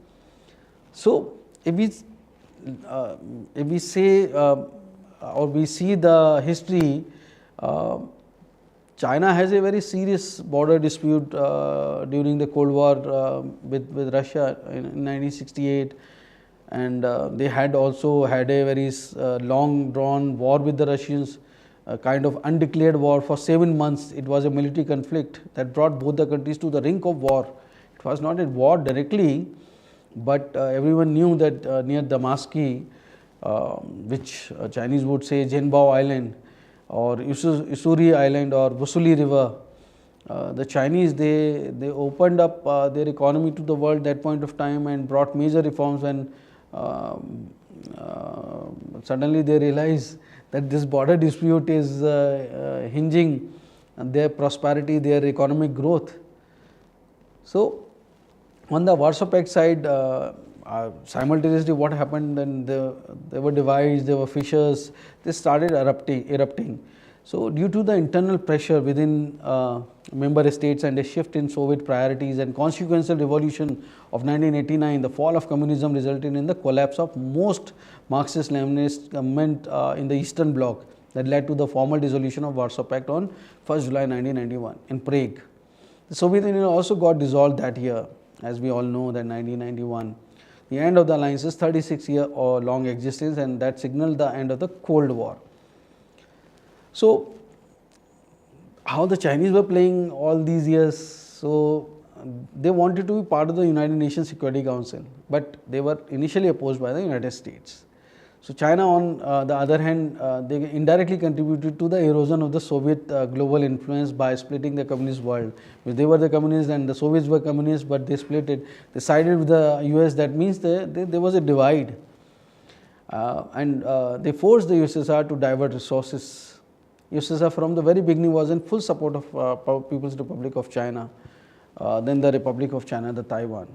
S1: So if we say or we see the history, China has a very serious border dispute during the Cold War with Russia in 1968, and they had also had a very long drawn war with the Russians, a kind of undeclared war for 7 months. It was a military conflict that brought both the countries to the brink of war. It was not a war directly, but everyone knew that near Damascus, which Chinese would say Zhenbao Island or Ussuri Island or Vosuli River, the Chinese, they opened up their economy to the world that point of time and brought major reforms, and suddenly they realized that this border dispute is hinging on their prosperity, their economic growth. So on the Warsaw Pact side, simultaneously what happened, then there were divides, there were fissures, they started erupting. So due to the internal pressure within member states and a shift in Soviet priorities and consequential revolution of 1989, the fall of communism resulted in the collapse of most Marxist-Leninist government in the Eastern Bloc, that led to the formal dissolution of Warsaw Pact on 1st July 1991 in Prague. The Soviet Union also got dissolved that year, as we all know, that 1991. The end of the alliance's 36-year-long existence, and that signaled the end of the Cold War. So how the Chinese were playing all these years, so they wanted to be part of the United Nations Security Council, but they were initially opposed by the United States. So China, on the other hand, they indirectly contributed to the erosion of the Soviet global influence by splitting the communist world. They were the communists and the Soviets were communists, but they split it. They sided with the US. That means there was a divide, and they forced the USSR to divert resources. USSR from the very beginning was in full support of People's Republic of China, then the Republic of China, the Taiwan.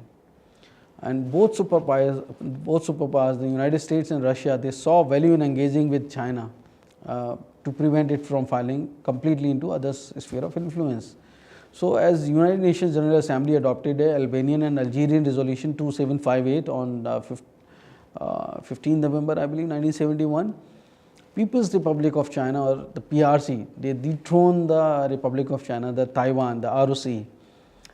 S1: And both superpowers, the United States and Russia, they saw value in engaging with China to prevent it from falling completely into other sphere of influence. So as United Nations General Assembly adopted a Albanian and Algerian resolution 2758 on 15 November, I believe, 1971, People's Republic of China, or the PRC, they dethroned the Republic of China, the Taiwan, the ROC.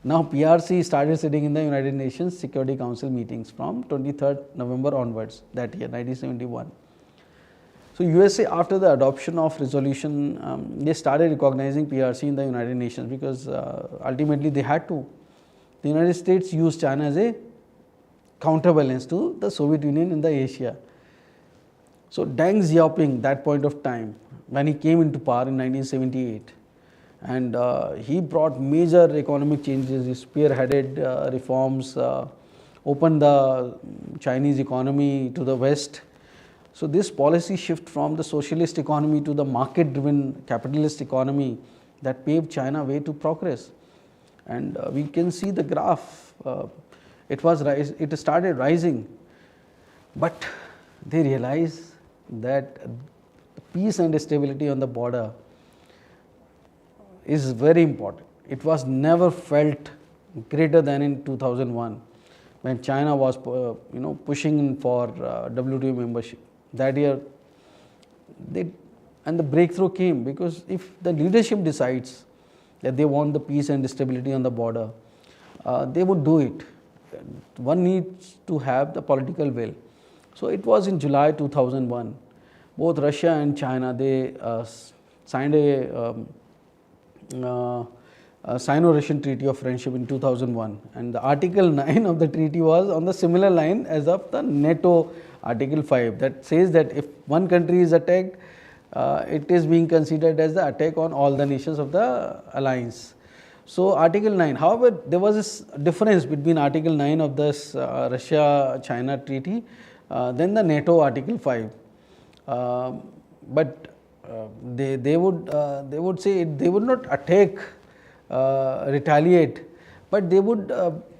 S1: Now PRC started sitting in the United Nations Security Council meetings from 23rd November onwards, that year, 1971. So USA, after the adoption of resolution, they started recognizing PRC in the United Nations, because ultimately they had to. The United States used China as a counterbalance to the Soviet Union in the Asia. So Deng Xiaoping, that point of time, when he came into power in 1978, and he brought major economic changes. He spearheaded reforms, opened the Chinese economy to the West. So this policy shift from the socialist economy to the market-driven capitalist economy, that paved China way to progress. And we can see the graph. It started rising, but they realized that peace and stability on the border is very important. It was never felt greater than in 2001, when China was pushing for WTO membership. That year, and the breakthrough came, because if the leadership decides that they want the peace and stability on the border, they would do it. One needs to have the political will. So it was in July 2001. Both Russia and China, they signed a Sino-Russian Treaty of Friendship in 2001, and the Article 9 of the treaty was on the similar line as of the NATO Article 5, that says that if one country is attacked, it is being considered as the attack on all the nations of the alliance. So Article 9, however, there was this difference between Article 9 of this Russia-China treaty than the NATO Article 5. But they would say they would not attack, retaliate, but they would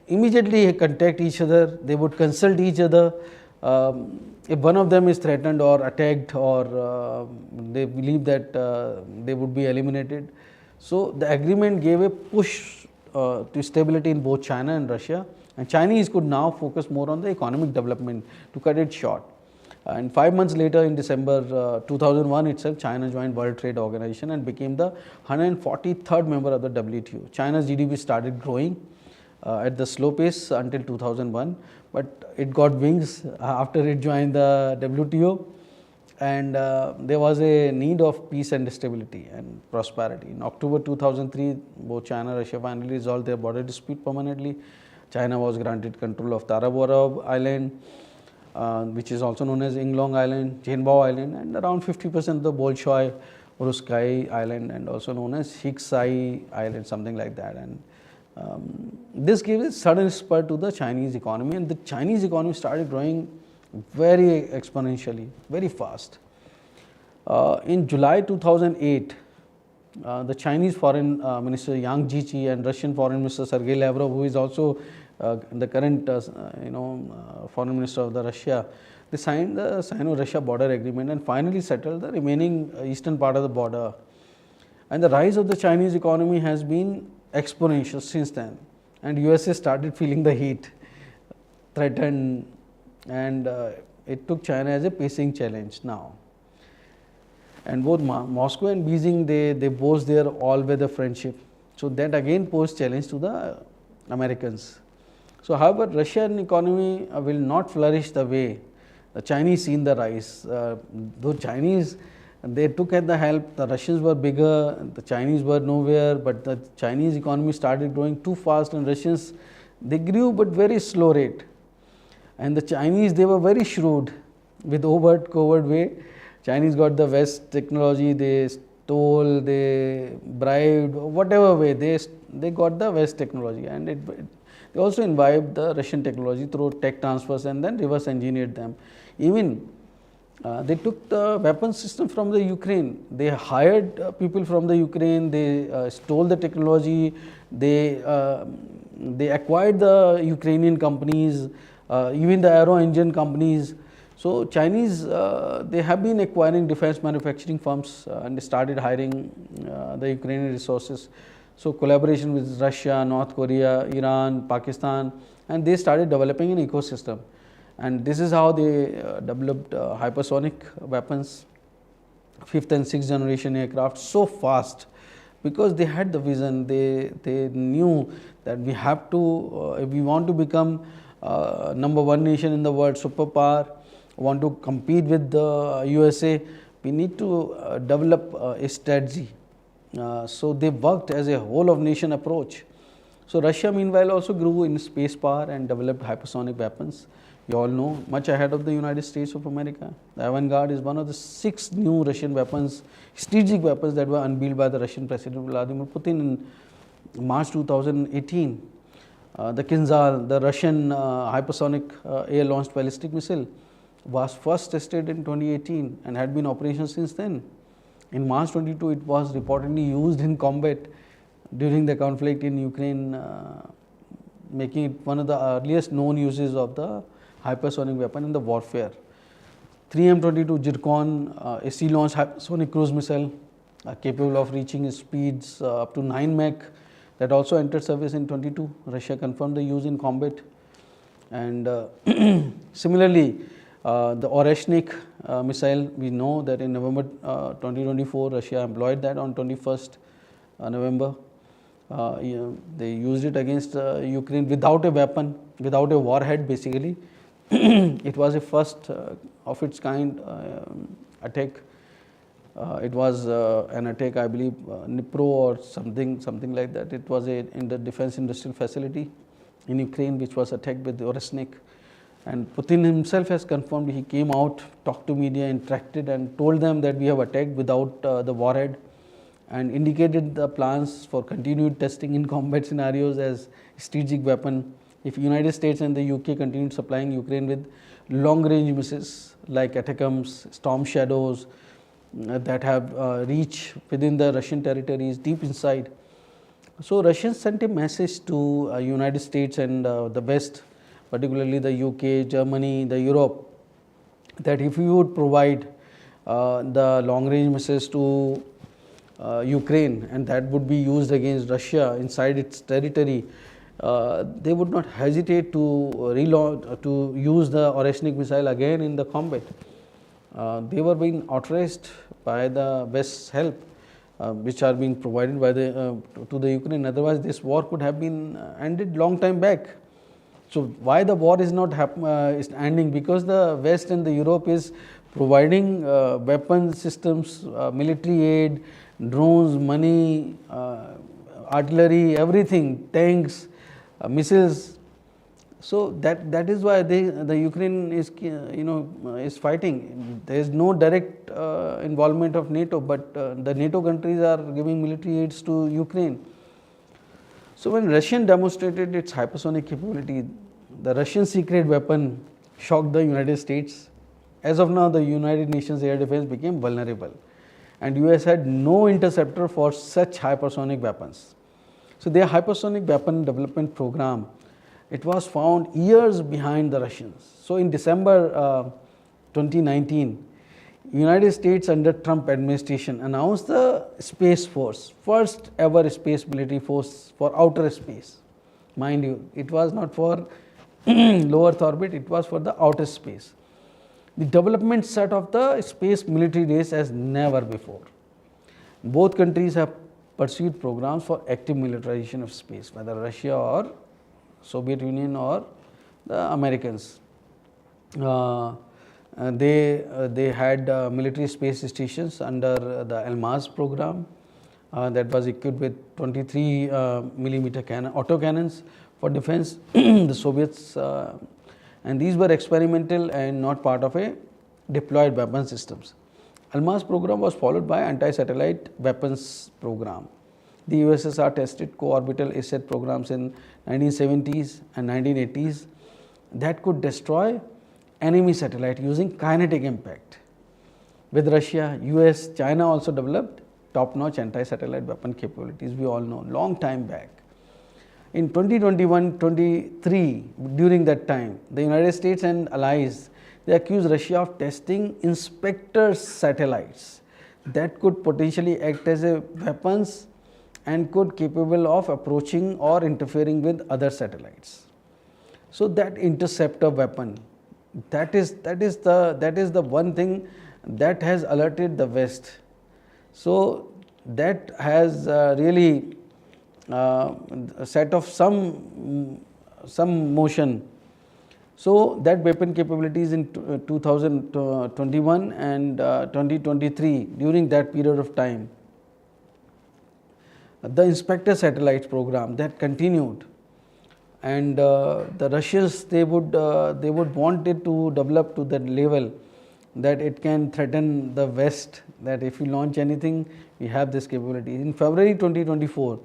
S1: immediately contact each other. They would consult each other. If one of them is threatened or attacked, or they believe that they would be eliminated. So the agreement gave a push to stability in both China and Russia, and Chinese could now focus more on the economic development to cut it short. And 5 months later, in December 2001 itself, China joined World Trade Organization and became the 143rd member of the WTO. China's GDP started growing at the slow pace until 2001, but it got wings after it joined the WTO, and there was a need of peace and stability and prosperity. In October 2003, both China and Russia finally resolved their border dispute permanently. China was granted control of Tarabora Island, which is also known as Inglong Island, Jianbao Island, and around 50% of the Bolshoi Ruskai Island, and also known as Hiksai Island, something like that. And this gave a sudden spur to the Chinese economy, and the Chinese economy started growing very exponentially, very fast. In July 2008, the Chinese Foreign Minister Yang Jiechi and Russian Foreign Minister Sergei Lavrov, who is also the current Foreign Minister of the Russia, they signed the Sino-Russia border agreement and finally settled the remaining eastern part of the border. And the rise of the Chinese economy has been exponential since then, and USA started feeling the heat, threatened, and it took China as a pacing challenge now. And both Moscow and Beijing, they boast their all-weather friendship. So that again posed challenge to the Americans. So however, Russian economy will not flourish the way the Chinese seen the rise. Though Chinese, they took at the help, the Russians were bigger, the Chinese were nowhere, but the Chinese economy started growing too fast, and Russians, they grew but very slow rate. And the Chinese, they were very shrewd. with overt, covert way. Chinese got the West technology, they stole, they bribed, whatever way, they got the West technology, and they also imbibed the Russian technology through tech transfers and then reverse engineered them. Even they took the weapon system from the Ukraine. They hired people from the Ukraine. They stole the technology. They acquired the Ukrainian companies, even the aero engine companies. So Chinese, they have been acquiring defense manufacturing firms and started hiring the Ukrainian resources. So collaboration with Russia, North Korea, Iran, Pakistan, and they started developing an ecosystem. And this is how they developed hypersonic weapons, 5th and 6th generation aircraft so fast, because they had the vision. They knew that we have to, if we want to become number one nation in the world, superpower, want to compete with the USA, we need to develop a strategy. So they worked as a whole of nation approach. So Russia meanwhile also grew in space power and developed hypersonic weapons. You all know, much ahead of the United States of America. The Avangard is one of the 6 new Russian weapons, strategic weapons, that were unveiled by the Russian President Vladimir Putin in March 2018. The Kinzhal, the Russian hypersonic air-launched ballistic missile, was first tested in 2018 and had been operational since then. In March 22, it was reportedly used in combat during the conflict in Ukraine, making it one of the earliest known uses of the hypersonic weapon in the warfare. 3M22 Zircon, a sea-launched hypersonic cruise missile capable of reaching speeds up to 9 Mach, that also entered service in 22. Russia confirmed the use in combat. And similarly, the Oreshnik missile, we know that in November 2024, Russia employed that on 21st November. They used it against Ukraine without a weapon, without a warhead basically. It was a first of its kind attack. It was an attack, I believe, Dnipro or something like that. It was in the defense industrial facility in Ukraine, which was attacked with Oreshnik. And Putin himself has confirmed. He came out, talked to media, interacted, and told them that we have attacked without the warhead, and indicated the plans for continued testing in combat scenarios as strategic weapon. If United States and the UK continued supplying Ukraine with long-range missiles like ATACMS, Storm Shadows, that have reach within the Russian territories deep inside. So Russians sent a message to United States and the West, particularly the UK, Germany, the Europe, that if you would provide the long-range missiles to Ukraine, and that would be used against Russia inside its territory, they would not hesitate to use the Oreshnik missile again in the combat. They were being outraged by the West's help, which are being provided by to the Ukraine. Otherwise, this war could have been ended long time back. So why the war is not is ending? Because the West and the Europe is providing weapon systems, military aid, drones, money, artillery, everything, tanks, missiles. So that is why the Ukraine is is fighting. There is no direct involvement of NATO, but the NATO countries are giving military aids to Ukraine. So when Russia demonstrated its hypersonic capability, the Russian secret weapon shocked the United States. As of now, the United Nations air defense became vulnerable, and US had no interceptor for such hypersonic weapons. So their hypersonic weapon development program, it was found years behind the Russians. So in December 2019, United States under Trump administration announced the Space Force, first ever space military force for outer space. Mind you, it was not for low Earth orbit, it was for the outer space. The development set of the space military race as never before. Both countries have pursued programs for active militarization of space, whether Russia or Soviet Union or the Americans. They had military space stations under the Almaz program that was equipped with 23 millimeter autocannons for defense. The Soviets, and these were experimental and not part of a deployed weapon systems. Almaz program was followed by anti-satellite weapons program. The USSR tested co-orbital asset programs in 1970s and 1980s that could destroy enemy satellite using kinetic impact. With Russia, US, China also developed top-notch anti-satellite weapon capabilities, we all know, long time back. In 2021-23, during that time, the United States and allies, they accused Russia of testing Inspector satellites that could potentially act as a weapons and could capable of approaching or interfering with other satellites. So that interceptor weapon, that is the one thing that has alerted the West. So that has really set off some motion. So that weapon capabilities in 2021 and 2023, during that period of time, the Inspector satellites program that continued, and the Russians, they would want it to develop to that level that it can threaten the West, that if you launch anything, we have this capability. In February 2024,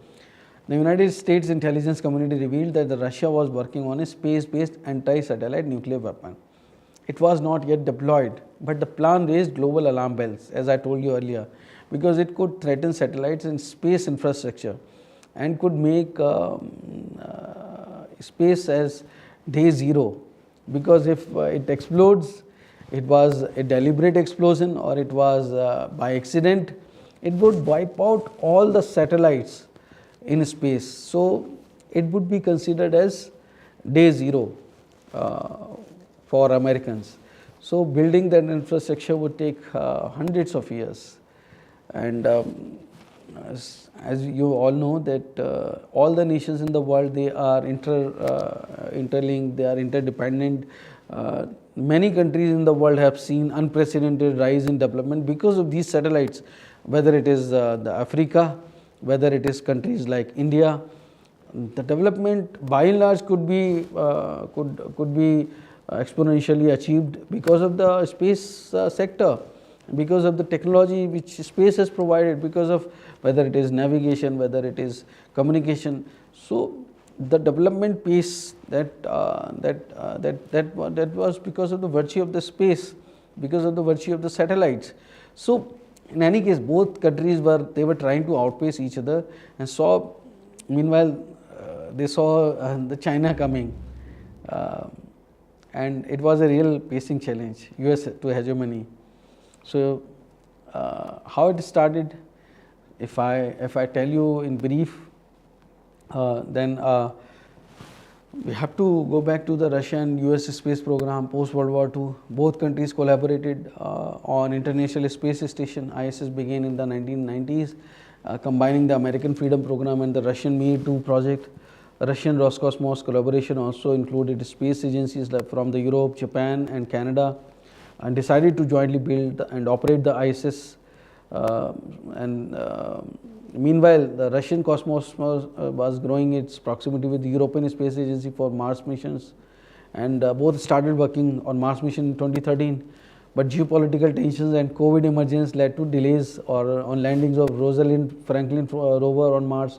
S1: the United States intelligence community revealed that Russia was working on a space-based anti-satellite nuclear weapon. It was not yet deployed, but the plan raised global alarm bells, as I told you earlier, because it could threaten satellites and space infrastructure and could make space as day zero, because if it explodes, it was a deliberate explosion or it was by accident, it would wipe out all the satellites in space. So it would be considered as day zero for Americans. So building that infrastructure would take hundreds of years. And as you all know that all the nations in the world, they are interlinked, they are interdependent. Many countries in the world have seen unprecedented rise in development because of these satellites, whether it is the Africa, whether it is countries like India. The development by and large could be exponentially achieved because of the space sector, because of the technology which space has provided, because of whether it is navigation, whether it is communication. So the development pace that was because of the virtue of the space, because of the virtue of the satellites. So in any case, both countries were trying to outpace each other, and meanwhile they saw the China coming, and it was a real pacing challenge, US to hegemony. So how it started, if I tell you in brief, then we have to go back to the Russian US space program post World War II. Both countries collaborated on International Space Station. ISS began in the 1990s, combining the American Freedom Program and the Russian Mir-2 project. Russian Roscosmos collaboration also included space agencies from the Europe, Japan and Canada, and decided to jointly build and operate the ISS. Meanwhile, the Russian Cosmos was growing its proximity with the European Space Agency for Mars missions, and both started working on Mars mission in 2013. But geopolitical tensions and COVID emergence led to delays on landings of Rosalind Franklin rover on Mars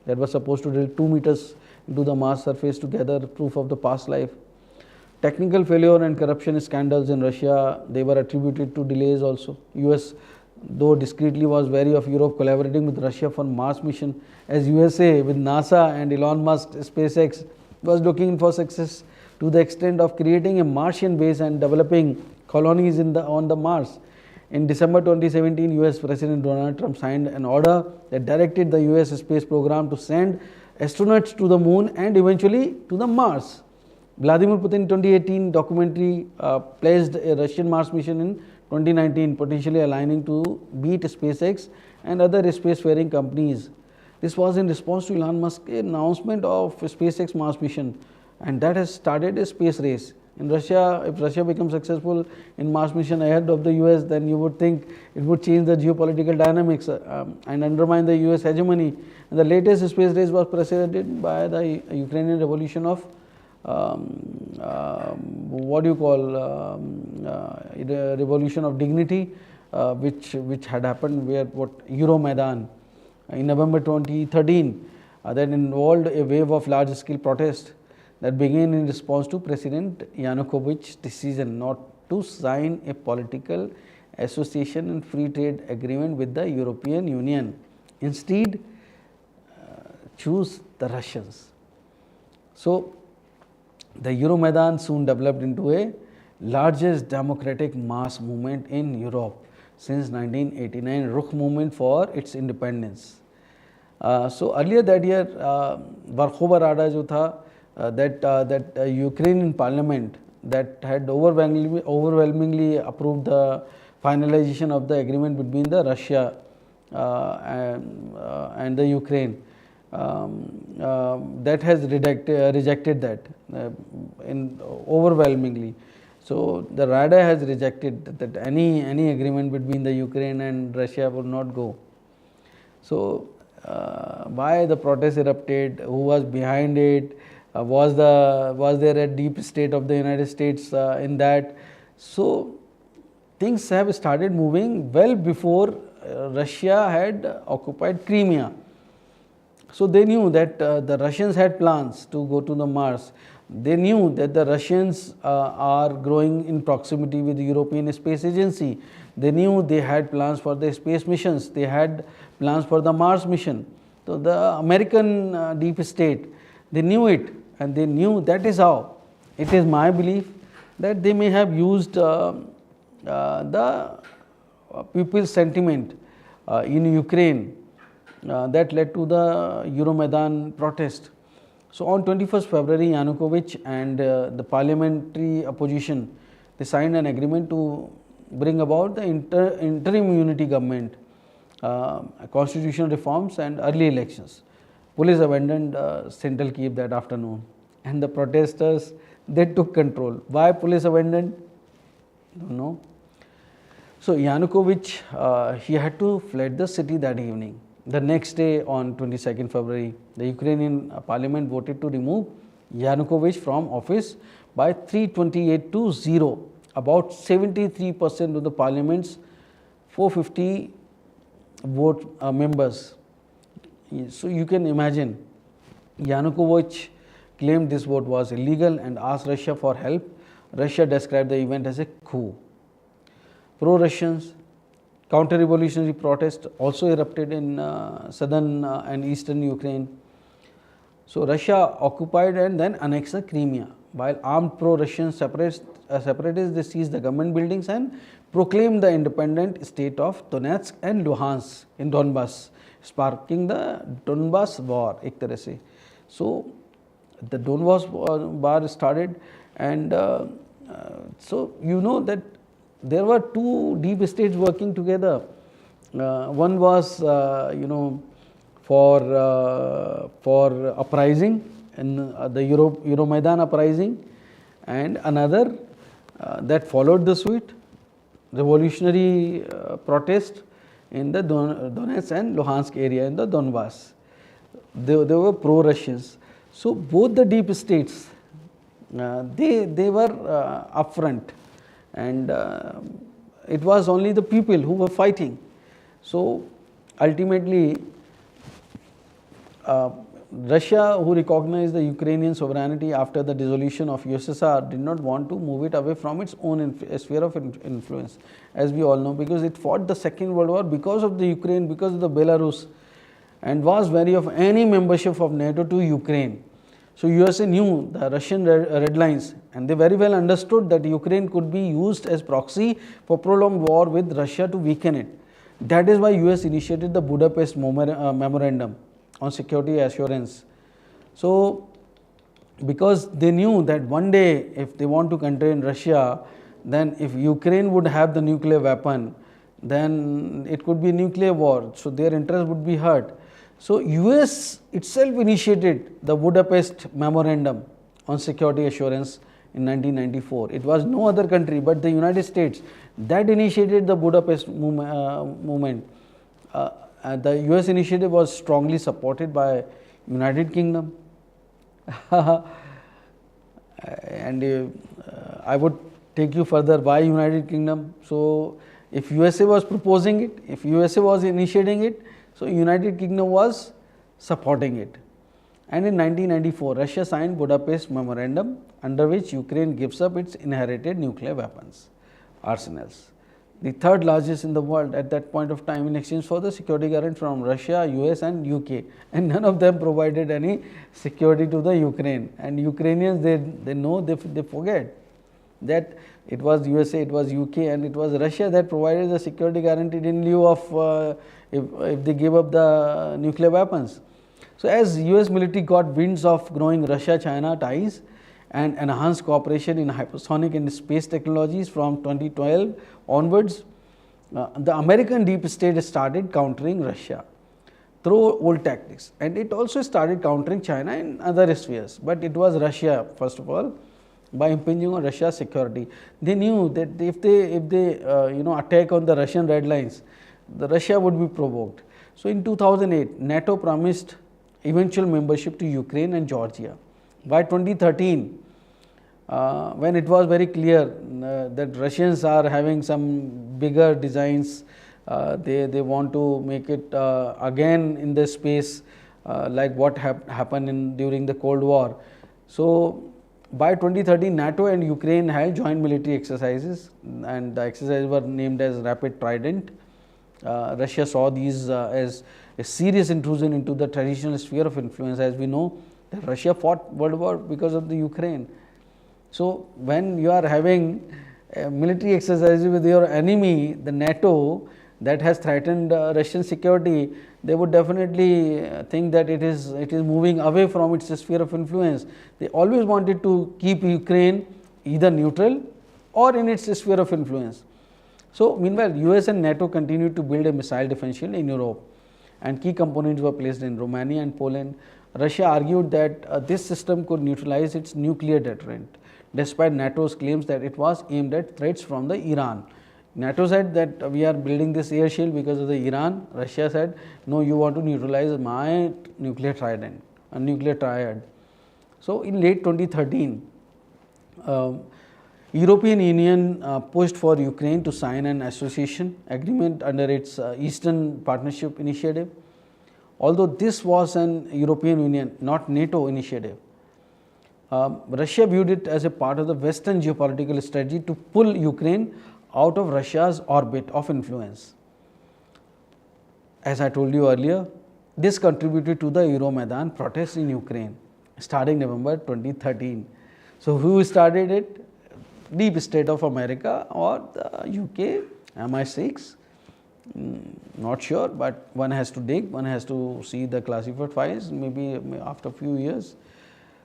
S1: that was supposed to drill 2 meters into the Mars surface to gather proof of the past life. Technical failure and corruption scandals in Russia, they were attributed to delays also. US, though discreetly, was wary of Europe collaborating with Russia for Mars mission, as USA with NASA and Elon Musk SpaceX was looking for success to the extent of creating a Martian base and developing colonies on the Mars. In December 2017, US President Donald Trump signed an order that directed the US space program to send astronauts to the moon and eventually to the Mars. Vladimir Putin 2018 documentary placed a Russian Mars mission in 2019, potentially aligning to beat SpaceX and other spacefaring companies. This was in response to Elon Musk's announcement of SpaceX Mars mission, and that has started a space race. In Russia, if Russia becomes successful in Mars mission ahead of the US, then you would think it would change the geopolitical dynamics and undermine the US hegemony. And the latest space race was preceded by the Ukrainian revolution of what do you call, the revolution of dignity, which had happened, where what Euromaidan in November 2013, that involved a wave of large scale protest that began in response to President Yanukovych's decision not to sign a political association and free trade agreement with the European Union. Instead, choose the Russians. So, the Euromaidan soon developed into a largest democratic mass movement in Europe since 1989, Rukh movement for its independence. So earlier that year, Varkhova Rada jo tha, that Ukrainian parliament that had overwhelmingly approved the finalization of the agreement between the Russia and the Ukraine. That has rejected that in overwhelmingly. So the Rada has rejected that any agreement between the Ukraine and Russia would not go. So why the protest erupted? Who was behind it? Was there a deep state of the United States in that? So things have started moving well before Russia had occupied Crimea. So they knew that the Russians had plans to go to the Mars. They knew that the Russians are growing in proximity with the European Space Agency. They knew they had plans for the space missions. They had plans for the Mars mission. So the American deep state, they knew it, and they knew that is how. It is my belief that they may have used the people's sentiment in Ukraine that led to the Euromaidan protest. So on 21st February, Yanukovych and the parliamentary opposition, they signed an agreement to bring about the interim unity government, constitutional reforms and early elections. Police abandoned central Kiev that afternoon, and the protesters, they took control. Why police abandoned? Don't know. So Yanukovych, he had to fled the city that evening. The next day, on 22nd February, the Ukrainian parliament voted to remove Yanukovych from office by 328 to 0. About 73% of the parliament's 450 vote members. So you can imagine, Yanukovych claimed this vote was illegal and asked Russia for help. Russia described the event as a coup. Pro-Russians, counter-revolutionary protests also erupted in southern and eastern Ukraine. So Russia occupied and then annexed the Crimea, while armed pro-Russian separatists they seized the government buildings and proclaimed the independent state of Donetsk and Luhansk in Donbas, sparking the Donbas war, ek tarah se. So the Donbas war started, and so you know that there were two deep states working together. One was, for uprising and the Euromaidan uprising, and another that followed the suit, revolutionary protest in the Donetsk and Luhansk area in the Donbas. They were pro-Russians. So both the deep states, they were upfront, and it was only the people who were fighting. So ultimately, Russia, who recognized the Ukrainian sovereignty after the dissolution of USSR, did not want to move it away from its own sphere of influence, as we all know, because it fought the Second World War because of the Ukraine, because of the Belarus, and was wary of any membership of NATO to Ukraine. So USA knew the Russian red lines, and they very well understood that Ukraine could be used as proxy for prolonged war with Russia to weaken it. That is why US initiated the Budapest Memorandum on security assurance. So because they knew that one day if they want to contain Russia, then if Ukraine would have the nuclear weapon, then it could be nuclear war, so their interest would be hurt. So US itself initiated the Budapest Memorandum on security assurance in 1994. It was no other country but the United States that initiated the Budapest movement. The US initiative was strongly supported by United Kingdom, And I would take you further, why United Kingdom. So if USA was proposing it, if USA was initiating it, so United Kingdom was supporting it. And in 1994, Russia signed Budapest Memorandum, under which Ukraine gives up its inherited nuclear weapons arsenals, the third largest in the world at that point of time, in exchange for the security guarantee from Russia, US and UK, and none of them provided any security to the Ukraine. And Ukrainians, they know, they forget that it was USA, it was UK and it was Russia that provided the security guarantee in lieu of if they gave up the nuclear weapons. So as US military got winds of growing Russia-China ties and enhanced cooperation in hypersonic and space technologies from 2012 onwards, the American deep state started countering Russia through old tactics, and it also started countering China in other spheres, but it was Russia first of all, by impinging on Russia's security. They knew that if they attack on the Russian red lines, the Russia would be provoked. So in 2008, NATO promised eventual membership to Ukraine and Georgia. By 2013, when it was very clear that Russians are having some bigger designs, they want to make it again in the space like what happened during the Cold War. So by 2013, NATO and Ukraine held joint military exercises, and the exercises were named as Rapid Trident. Russia saw these as a serious intrusion into the traditional sphere of influence. As we know, that Russia fought World War because of the Ukraine. So when you are having military exercises with your enemy, the NATO, that has threatened Russian security, they would definitely think that it is moving away from its sphere of influence. They always wanted to keep Ukraine either neutral or in its sphere of influence. So meanwhile, US and NATO continued to build a missile defense shield in Europe, and key components were placed in Romania and Poland. Russia argued that this system could neutralize its nuclear deterrent, despite NATO's claims that it was aimed at threats from the Iran. NATO said that we are building this air shield because of the Iran. Russia said, no, you want to neutralize my nuclear trident, a nuclear triad. So in late 2013, European Union pushed for Ukraine to sign an association agreement under its Eastern Partnership Initiative. Although this was an European Union, not NATO initiative, Russia viewed it as a part of the Western geopolitical strategy to pull Ukraine out of Russia's orbit of influence. As I told you earlier, this contributed to the Euromaidan protests in Ukraine starting November 2013. So who started it? Deep State of America or the UK, MI6, not sure, but one has to dig, one has to see the classified files maybe after a few years.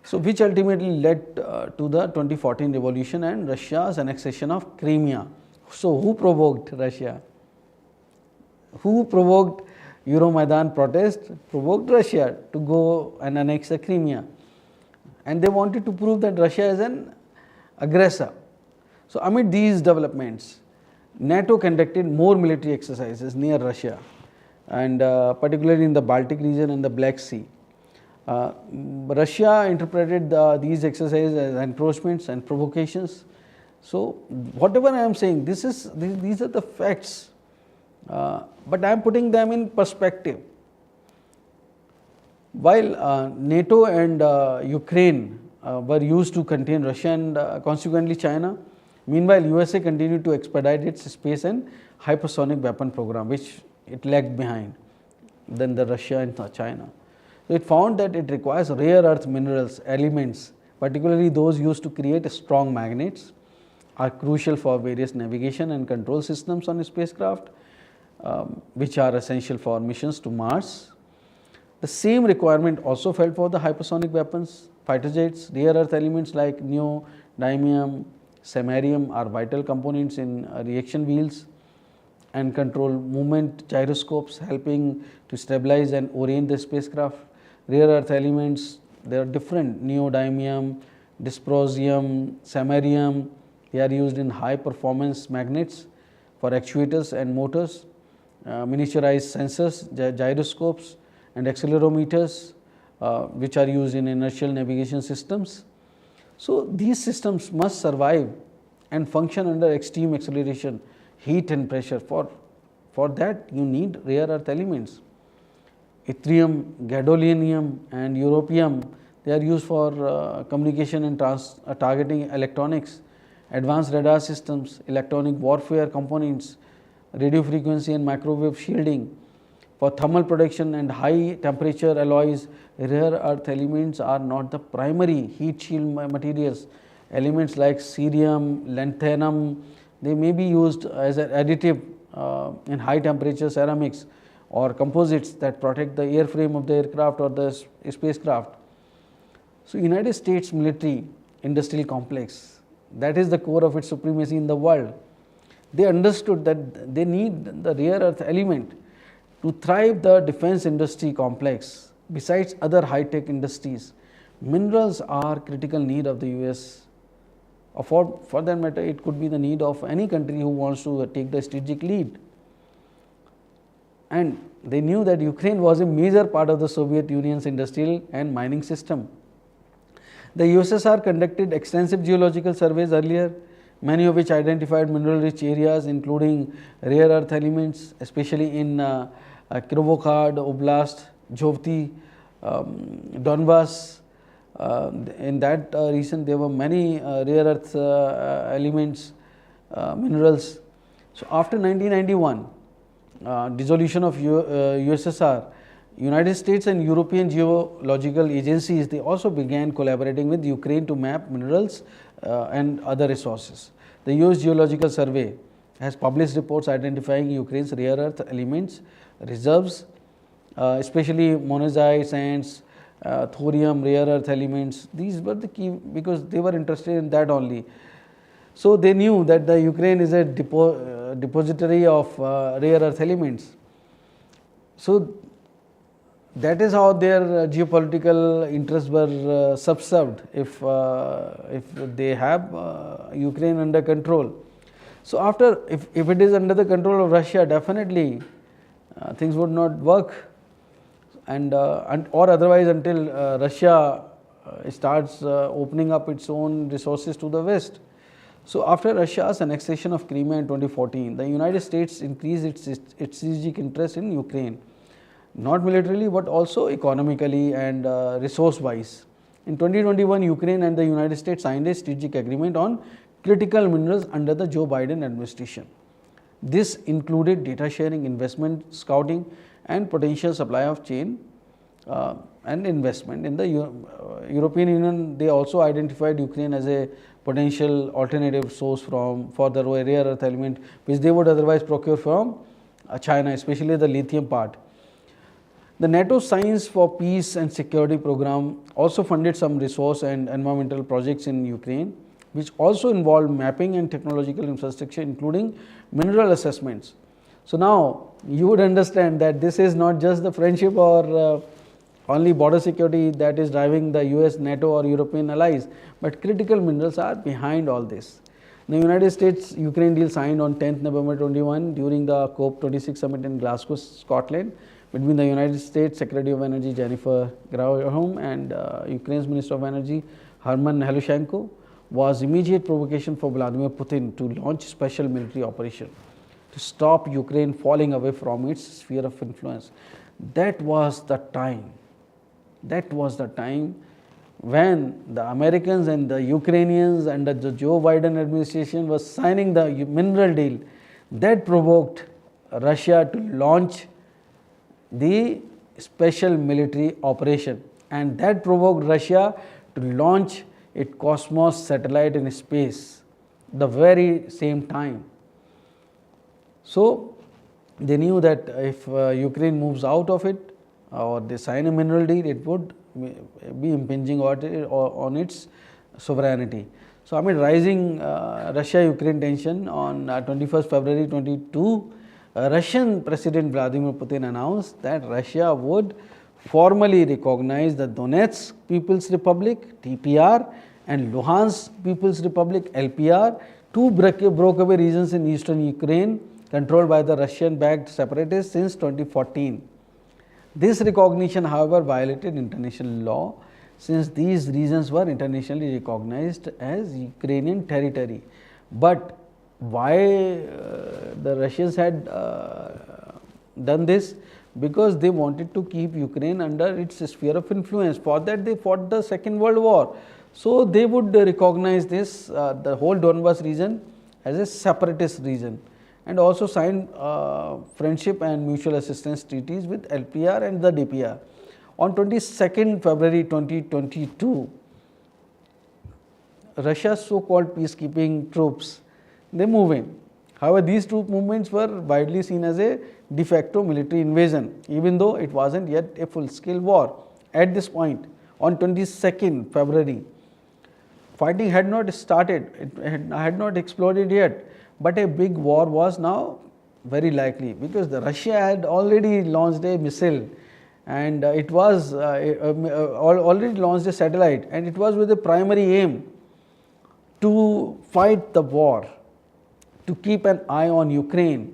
S1: So which ultimately led to the 2014 revolution and Russia's annexation of Crimea. So who provoked Russia? Who provoked Euromaidan protest? Provoked Russia to go and annex the Crimea. And they wanted to prove that Russia is an aggressor. So amid these developments, NATO conducted more military exercises near Russia, and particularly in the Baltic region and the Black Sea. Russia interpreted these exercises as encroachments and provocations. So whatever I am saying, these are the facts, but I am putting them in perspective. While NATO and Ukraine were used to contain Russia and consequently China, meanwhile USA continued to expedite its space and hypersonic weapon program, which it lagged behind than the Russia and China. So it found that it requires rare earth minerals, elements, particularly those used to create strong magnets, are crucial for various navigation and control systems on spacecraft, which are essential for missions to Mars. The same requirement also felt for the hypersonic weapons, fighter jets. Rare earth elements like neodymium, samarium are vital components in reaction wheels and control movement gyroscopes, helping to stabilize and orient the spacecraft. Rare earth elements, they are different: neodymium, dysprosium, samarium. They are used in high performance magnets for actuators and motors, miniaturized sensors, gyroscopes and accelerometers, which are used in inertial navigation systems. So these systems must survive and function under extreme acceleration, heat and pressure. For that you need rare earth elements. Yttrium, gadolinium and europium, they are used for communication and targeting electronics, advanced radar systems, electronic warfare components, radio frequency and microwave shielding. For thermal protection and high temperature alloys, rare earth elements are not the primary heat shield materials. Elements like cerium, lanthanum, they may be used as an additive in high temperature ceramics or composites that protect the airframe of the aircraft or the spacecraft. So, United States military industrial complex, that is the core of its supremacy in the world. They understood that they need the rare earth element to thrive the defense industry complex. Besides other high-tech industries, minerals are critical need of the US, or for that matter it could be the need of any country who wants to take the strategic lead. And they knew that Ukraine was a major part of the Soviet Union's industrial and mining system. The USSR conducted extensive geological surveys earlier, many of which identified mineral rich areas including rare earth elements, especially in Kirovohrad Oblast, Zhovty, Donbas. In that region there were many rare earth elements, minerals. So, after 1991 dissolution of USSR, United States and European geological agencies, they also began collaborating with Ukraine to map minerals and other resources. The US Geological Survey has published reports identifying Ukraine's rare earth elements reserves, especially monazite sands, thorium, rare earth elements. These were the key because they were interested in that only. So, they knew that the Ukraine is a depository of rare earth elements. So, that is how their geopolitical interests were subserved if they have Ukraine under control. So, after if it is under the control of Russia, definitely things would not work, and or otherwise until Russia starts opening up its own resources to the West. So, after Russia's annexation of Crimea in 2014, the United States increased its strategic interest in Ukraine, not militarily but also economically and resource wise. In 2021, Ukraine and the United States signed a strategic agreement on critical minerals under the Joe Biden administration. This included data sharing, investment scouting and potential supply of chain and investment. In the European Union, they also identified Ukraine as a potential alternative source for the rare earth element which they would otherwise procure from China, especially the lithium part. The NATO Science for Peace and Security program also funded some resource and environmental projects in Ukraine, which also involved mapping and technological infrastructure including mineral assessments. So, now you would understand that this is not just the friendship or only border security that is driving the US, NATO or European allies, but critical minerals are behind all this. The United States-Ukraine deal signed on 10th November 21 during the COP26 summit in Glasgow, Scotland, between the United States Secretary of Energy Jennifer Granholm and Ukraine's Minister of Energy Herman Halushenko, was immediate provocation for Vladimir Putin to launch special military operation to stop Ukraine falling away from its sphere of influence. That was the time. That was the time when the Americans and the Ukrainians and the Joe Biden administration was signing the mineral deal. That provoked Russia to launch the special military operation, and that provoked Russia to launch its Cosmos satellite in space the very same time. So, they knew that if Ukraine moves out of it or they sign a mineral deal, it would be impinging on its sovereignty. So, amid rising Russia-Ukraine tension on 21st February 22, Russian President Vladimir Putin announced that Russia would formally recognize the Donetsk People's Republic (TPR) and Luhansk People's Republic (LPR), two breakaway regions in eastern Ukraine controlled by the Russian-backed separatists since 2014. This recognition, however, violated international law since these regions were internationally recognized as Ukrainian territory. But why the Russians had done this? Because they wanted to keep Ukraine under its sphere of influence. For that they fought the Second World War. So, they would recognize this the whole Donbas region as a separatist region, and also signed friendship and mutual assistance treaties with LPR and the DPR. On 22nd February 2022, Russia's so-called peacekeeping troops, they move in. However, these troop movements were widely seen as a de facto military invasion, even though it was not yet a full-scale war. At this point, on 22nd February, fighting had not started, it had not exploded yet, but a big war was now very likely, because the Russia had already launched a missile, and it was already launched a satellite, and it was with the primary aim to fight the war, to keep an eye on Ukraine.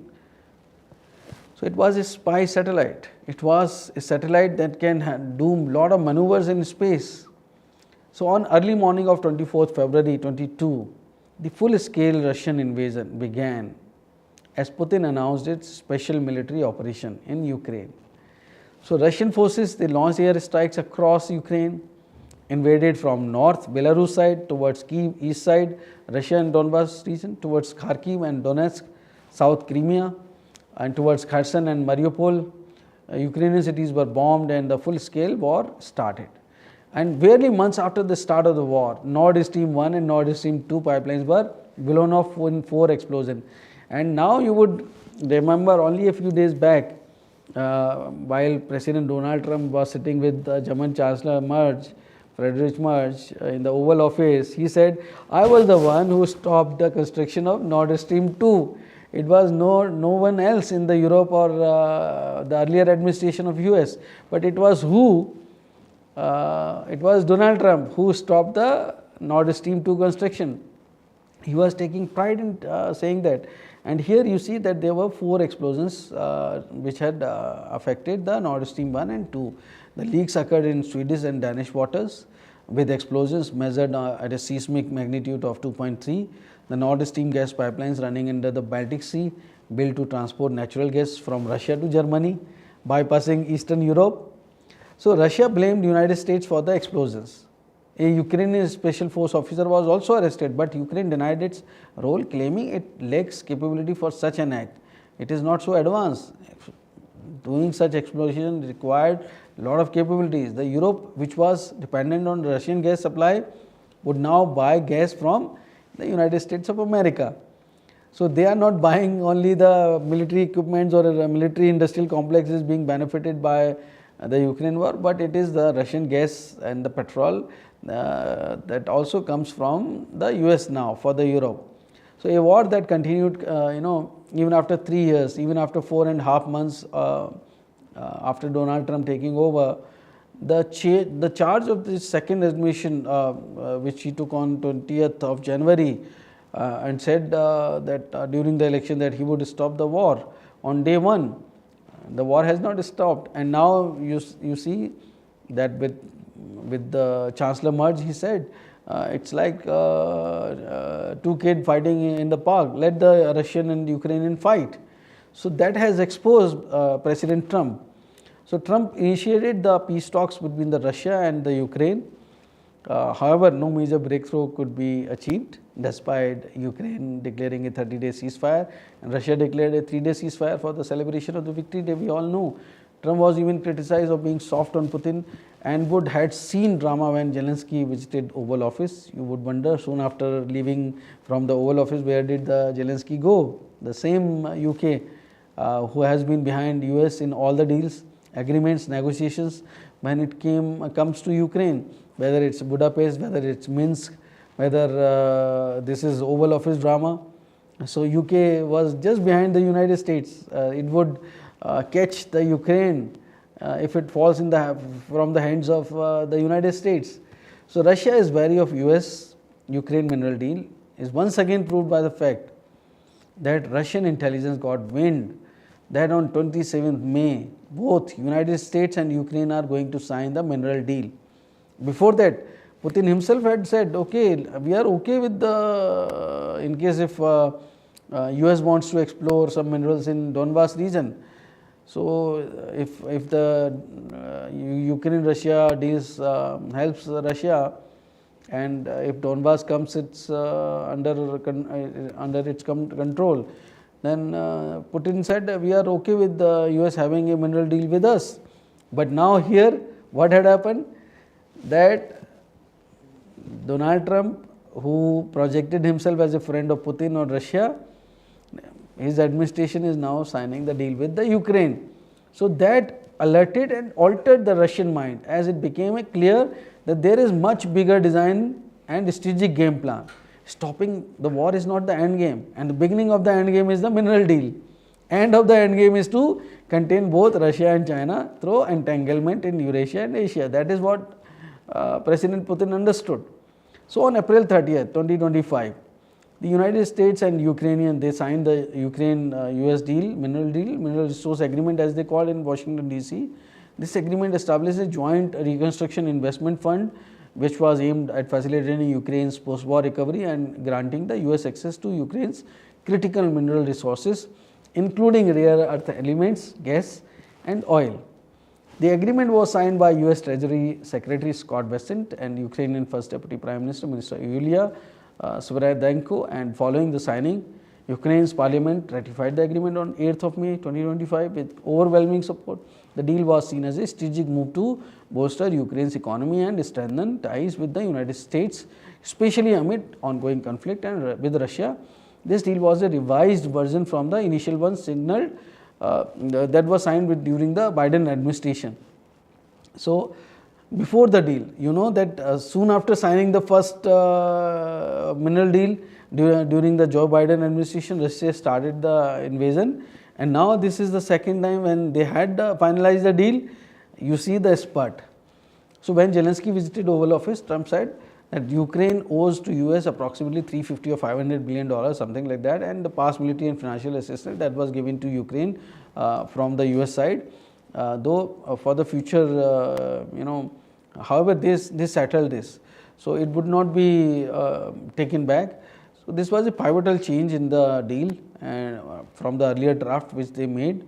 S1: So, it was a spy satellite. It was a satellite that can do a lot of maneuvers in space. So, on early morning of 24th February 22, the full-scale Russian invasion began as Putin announced its special military operation in Ukraine. So, Russian forces, they launched air strikes across Ukraine, invaded from north Belarus side towards Kyiv east side, Russia and Donbas region, towards Kharkiv and Donetsk, South Crimea, and towards Kherson and Mariupol. Ukrainian cities were bombed and the full-scale war started. And barely months after the start of the war, Nord Stream 1 and Nord Stream 2 pipelines were blown off in 4 explosions. And now you would remember only a few days back, while President Donald Trump was sitting with the German Chancellor Friedrich Merz in the Oval Office, he said, I was the one who stopped the construction of Nord Stream 2. It was no one else in the Europe or the earlier administration of US, but it was who? It was Donald Trump who stopped the Nord Stream 2 construction. He was taking pride in saying that. And here you see that there were 4 explosions which had affected the Nord Stream 1 and 2. The leaks occurred in Swedish and Danish waters with explosions measured at a seismic magnitude of 2.3. The Nord Stream gas pipelines running under the Baltic Sea, built to transport natural gas from Russia to Germany, bypassing Eastern Europe. So, Russia blamed the United States for the explosions. A Ukrainian special force officer was also arrested, but Ukraine denied its role, claiming it lacks capability for such an act. It is not so advanced. Doing such explosion required a lot of capabilities. The Europe, which was dependent on Russian gas supply, would now buy gas from the United States of America. So, they are not buying only the military equipments or a military industrial complexes being benefited by the Ukraine war, but it is the Russian gas and the petrol that also comes from the US now for the Europe. So, a war that continued even after 3 years, even after 4.5 months after Donald Trump taking over, the charge of the second administration which he took on 20th of January and said that during the election that he would stop the war on day 1. The war has not stopped, and now you see that with the Chancellor Merz, he said it's like 2 kids fighting in the park, let the Russian and Ukrainian fight. So, that has exposed President Trump. So, Trump initiated the peace talks between the Russia and the Ukraine. However, no major breakthrough could be achieved despite Ukraine declaring a 30-day ceasefire, and Russia declared a 3-day ceasefire for the celebration of the Victory Day. We all know Trump was even criticized of being soft on Putin and had seen drama when Zelensky visited Oval Office. You would wonder, soon after leaving from the Oval Office, where did the Zelensky go? The same UK who has been behind US in all the deals, agreements, negotiations when it comes to Ukraine, whether it's Budapest, whether it's Minsk, whether this is Oval Office drama. So, UK was just behind the United States. It would catch the Ukraine if it falls from the hands of the United States. So, Russia is wary of US-Ukraine mineral deal is once again proved by the fact that Russian intelligence got wind that on 27th May, both United States and Ukraine are going to sign the mineral deal. Before that, Putin himself had said, okay, we are okay with the, in case if US wants to explore some minerals in Donbas region. So, if the Ukraine-Russia deals helps Russia, and if Donbas comes its under its control, then Putin said we are okay with the US having a mineral deal with us. But now here what had happened, that Donald Trump, who projected himself as a friend of Putin or Russia, his administration is now signing the deal with the Ukraine. So that alerted and altered the Russian mind, as it became clear that there is much bigger design and strategic game plan. Stopping the war is not the end game, and the beginning of the end game is the mineral deal. End of the end game is to contain both Russia and China through entanglement in Eurasia and Asia. That is what President Putin understood. So on April 30th, 2025, the United States and Ukrainian, they signed the Ukraine-US deal, mineral resource agreement as they call it in Washington DC. This agreement established a joint reconstruction investment fund, which was aimed at facilitating Ukraine's post-war recovery and granting the US access to Ukraine's critical mineral resources, including rare earth elements, gas and oil. The agreement was signed by US Treasury Secretary Scott Bessent and Ukrainian First Deputy Prime Minister, Minister Yulia Sviridenko, and following the signing, Ukraine's parliament ratified the agreement on 8th of May 2025 with overwhelming support. The deal was seen as a strategic move to bolster Ukraine's economy and strengthen ties with the United States, especially amid ongoing conflict and with Russia. This deal was a revised version from the initial one signaled that was signed during the Biden administration. So, before the deal, you know that soon after signing the first mineral deal during the Joe Biden administration, Russia started the invasion, and now this is the second time when they had finalized the deal. You see the spurt. So, when Zelensky visited Oval Office, Trump said that Ukraine owes to US approximately $350 or $500 billion, something like that, and the past military and financial assistance that was given to Ukraine from the US side. Though for the future, however, this settled this, so it would not be taken back. So this was a pivotal change in the deal and from the earlier draft which they made.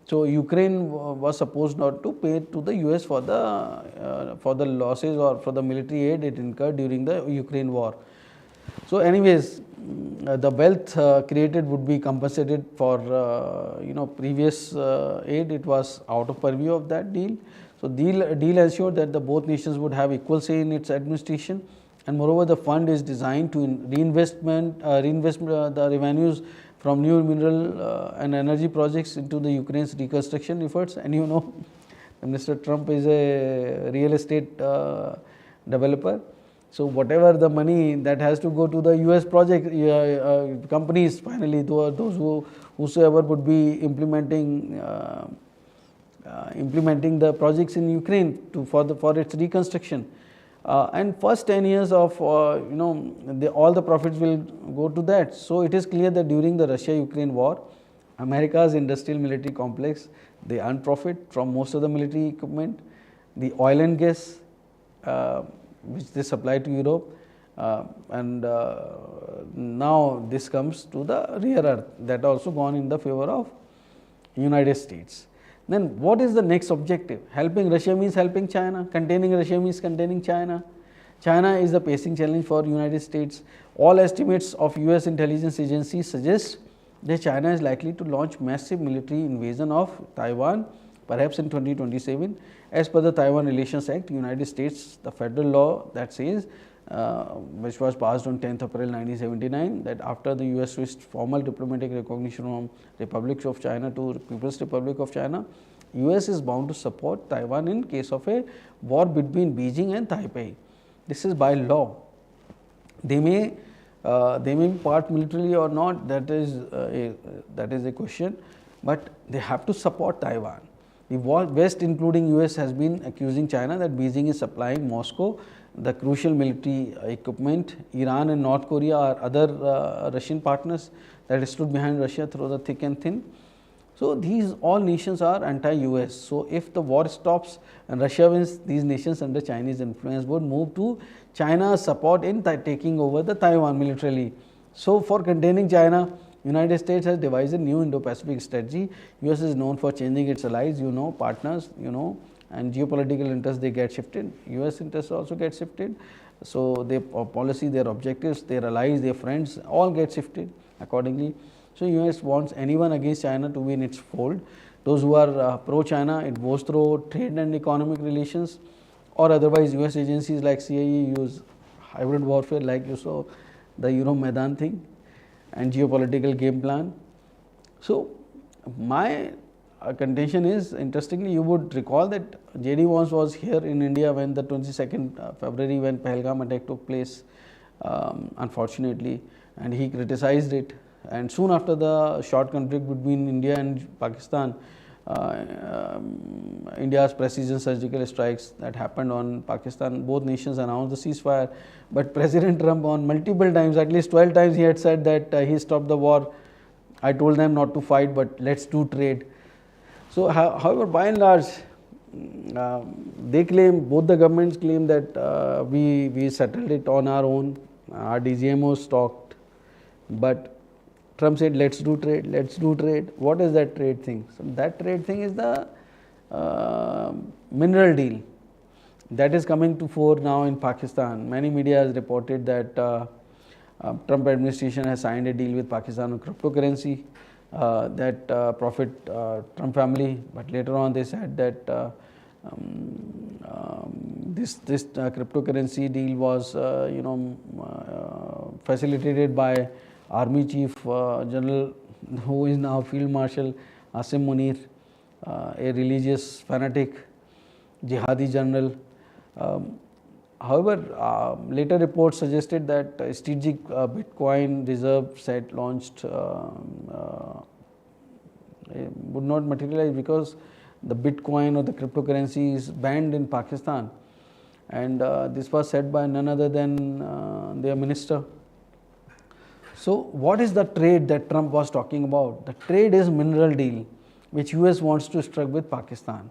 S1: So Ukraine was supposed not to pay to the US for the losses or for the military aid it incurred during the Ukraine war. So anyways, the wealth created would be compensated for previous aid. It was out of purview of that deal. So deal ensured that the both nations would have equal say in its administration, and moreover the fund is designed to reinvest the revenues from new mineral and energy projects into the Ukraine's reconstruction efforts. And you know, Mr. Trump is a real estate developer. So whatever the money that has to go to the US project companies, finally those whosoever would be implementing the projects in Ukraine for its reconstruction. And first 10 years of all the profits will go to that. So it is clear that during the Russia-Ukraine war, America's industrial military complex, they earned profit from most of the military equipment, the oil and gas which they supply to Europe, and now this comes to the rare earth that also gone in the favor of United States. Then what is the next objective? Helping Russia means helping China, containing Russia means containing China. China is the pacing challenge for United States. All estimates of US intelligence agencies suggest that China is likely to launch massive military invasion of Taiwan, perhaps in 2027. As per the Taiwan Relations Act, United States, the federal law that says, which was passed on 10th April 1979, that after the US switched formal diplomatic recognition from Republic of China to People's Republic of China, US is bound to support Taiwan in case of a war between Beijing and Taipei. This is by law. They may be part militarily or not, that is a question, but they have to support Taiwan. The West, including US, has been accusing China that Beijing is supplying Moscow the crucial military equipment. Iran and North Korea are other Russian partners that stood behind Russia through the thick and thin. So these all nations are anti-US. So if the war stops and Russia wins, these nations under Chinese influence would move to China's support in taking over the Taiwan militarily. So for containing China, United States has devised a new Indo-Pacific strategy. US is known for changing its allies, partners, and geopolitical interests, they get shifted. US interests also get shifted. So their policy, their objectives, their allies, their friends all get shifted accordingly. So US wants anyone against China to be in its fold. Those who are pro-China, it goes through trade and economic relations, or otherwise US agencies like CIA use hybrid warfare, like you saw the Maidan thing, and geopolitical game plan. So my contention is, interestingly, you would recall that J.D. Vance was here in India when the 22nd February when Pahalgam attack took place, unfortunately, and he criticized it. And soon after the short conflict between India and Pakistan, India's precision surgical strikes that happened on Pakistan, both nations announced the ceasefire. But President Trump on multiple times, at least 12 times, he had said that he stopped the war. I told them not to fight, but let's do trade. So, however, by and large, they claim, both the governments claim that we settled it on our own, our DGMOs talked, but Trump said, let's do trade, let's do trade. What is that trade thing? So that trade thing is the mineral deal that is coming to fore now in Pakistan. Many media has reported that Trump administration has signed a deal with Pakistan on cryptocurrency that profit Trump family, but later on they said that this cryptocurrency deal was facilitated by Army Chief General, who is now Field Marshal Asim Munir, a religious fanatic, jihadi general. However, later reports suggested that strategic Bitcoin reserve set launched would not materialize because the Bitcoin or the cryptocurrency is banned in Pakistan, and this was said by none other than their minister. So what is the trade that Trump was talking about? The trade is mineral deal, which US wants to strike with Pakistan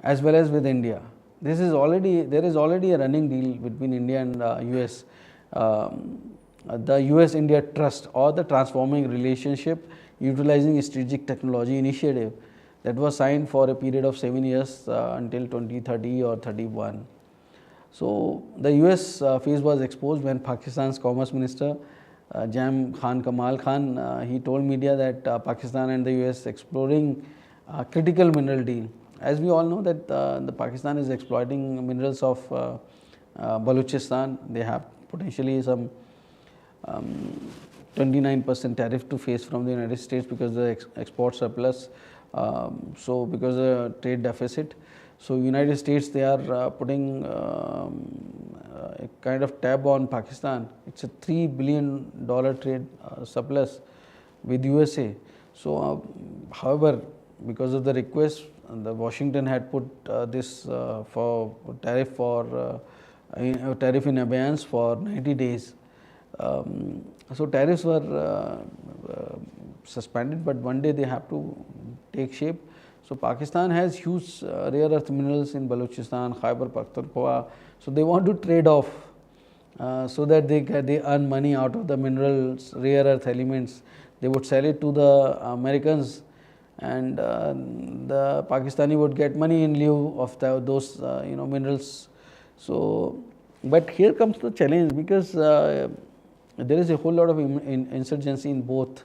S1: as well as with India. There is already a running deal between India and US, the US-India Trust, or the Transforming Relationship Utilizing Strategic Technology Initiative, that was signed for a period of 7 years until 2030 or 31. So the US face was exposed when Pakistan's Commerce Minister Jam Khan Kamal Khan, he told media that Pakistan and the US exploring critical mineral deal. As we all know that the Pakistan is exploiting minerals of Balochistan. They have potentially some 29% tariff to face from the United States because of the export surplus, so because of the trade deficit. So United States, they are putting a kind of tab on Pakistan. It's a $3 billion trade surplus with USA. So however, because of the request, the Washington had put this for tariff in abeyance for 90 days. So tariffs were suspended, but one day they have to take shape. So Pakistan has huge rare earth minerals in Balochistan, Khyber Pakhtunkhwa. So they want to trade off so that they earn money out of the minerals, rare earth elements. They would sell it to the Americans, and the Pakistani would get money in lieu of those minerals. So, but here comes the challenge, because there is a whole lot of insurgency in both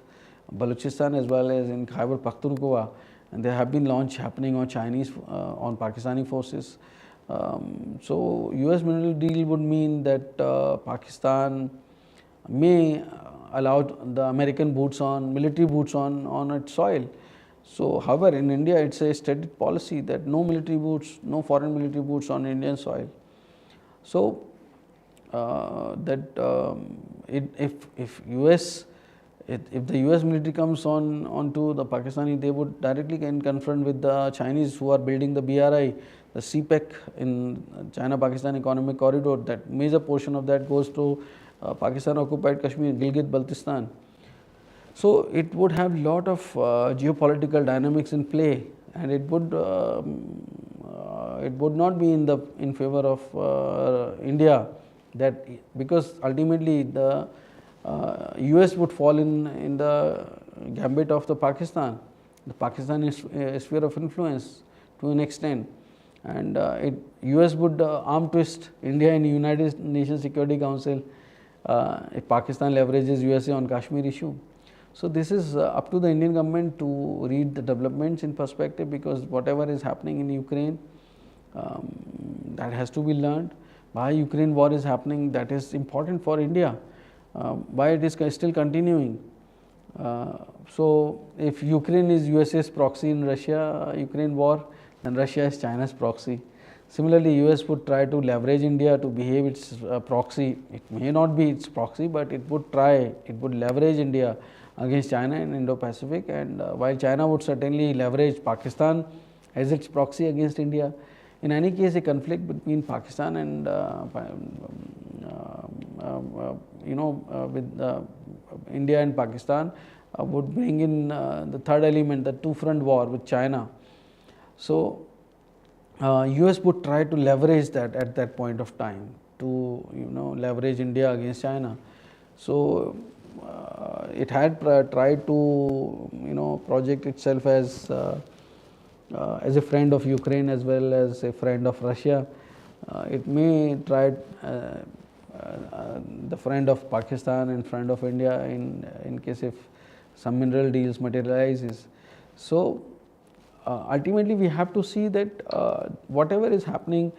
S1: Balochistan as well as in Khyber Pakhtunkhwa, and there have been launch happening on on Pakistani forces. So US mineral deal would mean that Pakistan may allow the American military boots on its soil. So however, in India it's a stated policy that no foreign military boots on Indian soil. So if the US military comes onto the Pakistani, they would directly confront with the Chinese who are building the BRI, the CPEC in China-Pakistan Economic Corridor. That major portion of that goes to Pakistan occupied Kashmir, Gilgit-Baltistan. So it would have lot of geopolitical dynamics in play, and it would not be in favor of India, that because ultimately the US would fall in the gambit of the Pakistan. The Pakistan is a sphere of influence to an extent, and US would arm twist India in United Nations Security Council if Pakistan leverages USA on Kashmir issue. So this is up to the Indian government to read the developments in perspective, because whatever is happening in Ukraine, that has to be learned. Why Ukraine war is happening, that is important for India. Why it is still continuing. So if Ukraine is USA's proxy in Russia Ukraine war, then Russia is China's proxy. Similarly, US would try to leverage India to behave its proxy. It may not be its proxy, but it would try, it would leverage India against China in Indo-Pacific, and while China would certainly leverage Pakistan as its proxy against India. In any case, a conflict between Pakistan and with India and Pakistan would bring in the third element, the two-front war with China. So US would try to leverage that at that point of time to leverage India against China. So it had tried to project itself as a friend of Ukraine as well as a friend of Russia. It may try the friend of Pakistan and friend of India in case if some mineral deals materializes. So ultimately we have to see that whatever is happening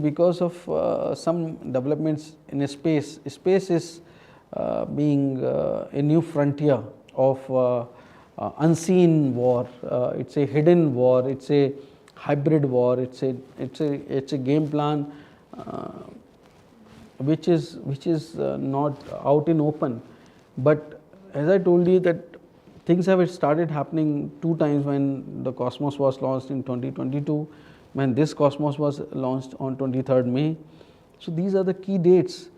S1: because of some developments in a space. Space is being a new frontier of unseen war. It's a hidden war. It's a hybrid war. It's a game plan which is not out in open. But as I told you that things have started happening two times, when the Cosmos was launched in 2022, when this Cosmos was launched on 23rd May. So these are the key dates.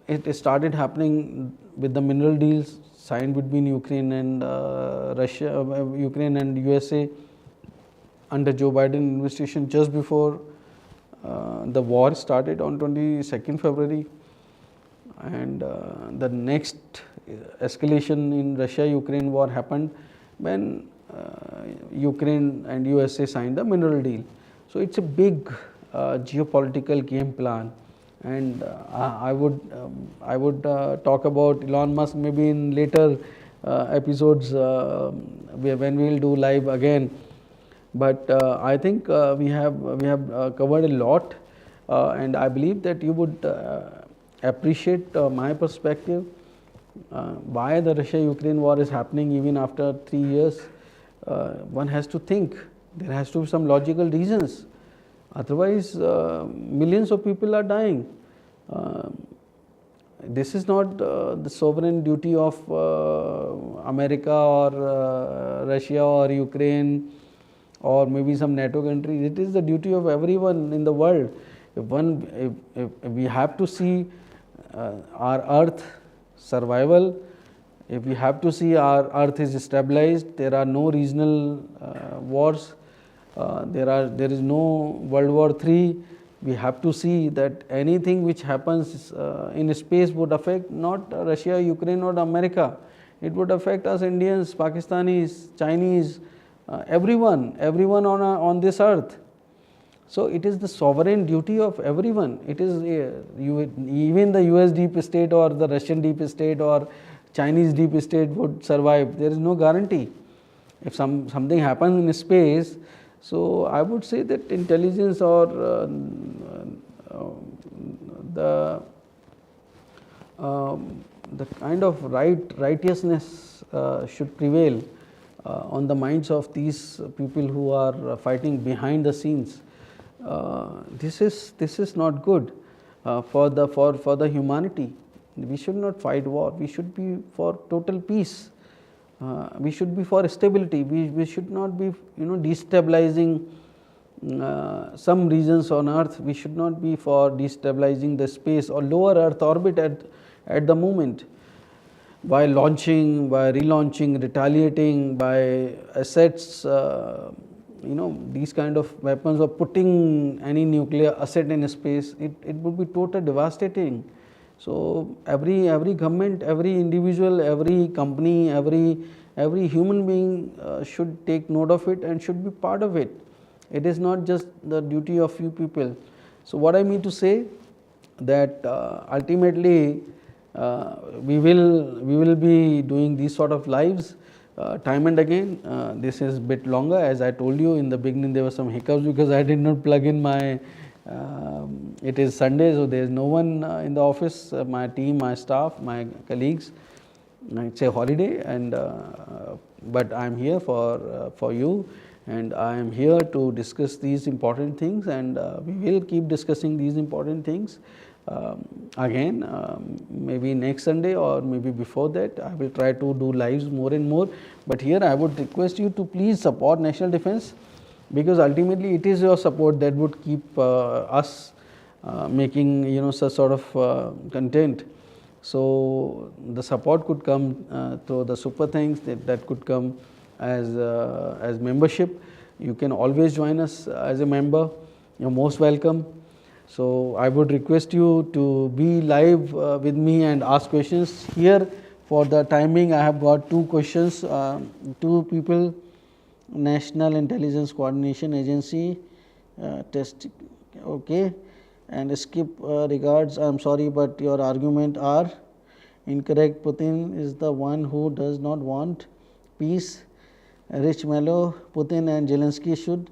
S1: It started happening with the mineral deals signed between Ukraine and Ukraine and USA under Joe Biden administration just before the war started on 22nd February. And the next escalation in Russia-Ukraine war happened when Ukraine and USA signed the mineral deal. So it's a big geopolitical game plan, and I would talk about Elon Musk maybe in later episodes when we will do live again. But I think we have covered a lot, and I believe that you would appreciate my perspective. Why the Russia-Ukraine war is happening even after 3 years. One has to think. There has to be some logical reasons. Otherwise, millions of people are dying. This is not the sovereign duty of America or Russia or Ukraine or maybe some NATO countries. It is the duty of everyone in the world. If we have to see our Earth survival, if we have to see our Earth is stabilized, there are no regional wars, there is no World War III. We have to see that anything which happens in space would affect not Russia, Ukraine or America. It would affect us Indians, Pakistanis, Chinese, everyone on this earth. So it is the sovereign duty of everyone. It is even the US deep state or the Russian deep state or Chinese deep state would survive. There is no guarantee. If something happens in space, so I would say that intelligence or the kind of righteousness should prevail on the minds of these people who are fighting behind the scenes. This is not good for the humanity. We should not fight war. We should be for total peace. We should be for stability. We should not be destabilizing some regions on earth. We should not be for destabilizing the space or lower earth orbit at the moment. by launching, by relaunching, retaliating, by assets, these kind of weapons, or putting any nuclear asset in space, it would be totally devastating. So every government, every individual, every company, every human being should take note of it and should be part of it. It is not just the duty of few people. So what I mean to say, that ultimately we will be doing these sort of lives time and again. This is a bit longer, as I told you in the beginning. There were some hiccups because I did not plug in my it is Sunday, so there is no one in the office, my team, my staff, my colleagues. It's a holiday, and but I am here for you, and I am here to discuss these important things, and we will keep discussing these important things again, maybe next Sunday or maybe before that. I will try to do lives more and more, but here I would request you to please support national defense, because ultimately it is your support that would keep us making such sort of content. So the support could come through the super thanks, that could come as membership. You can always join us as a member. You're most welcome. So I would request you to be live with me and ask questions. Here for the timing, I have got two questions, two people. National Intelligence Coordination Agency, test, okay, and skip regards. I am sorry, but your argument are incorrect. Putin is the one who does not want peace. Rich Mello, Putin and Zelensky should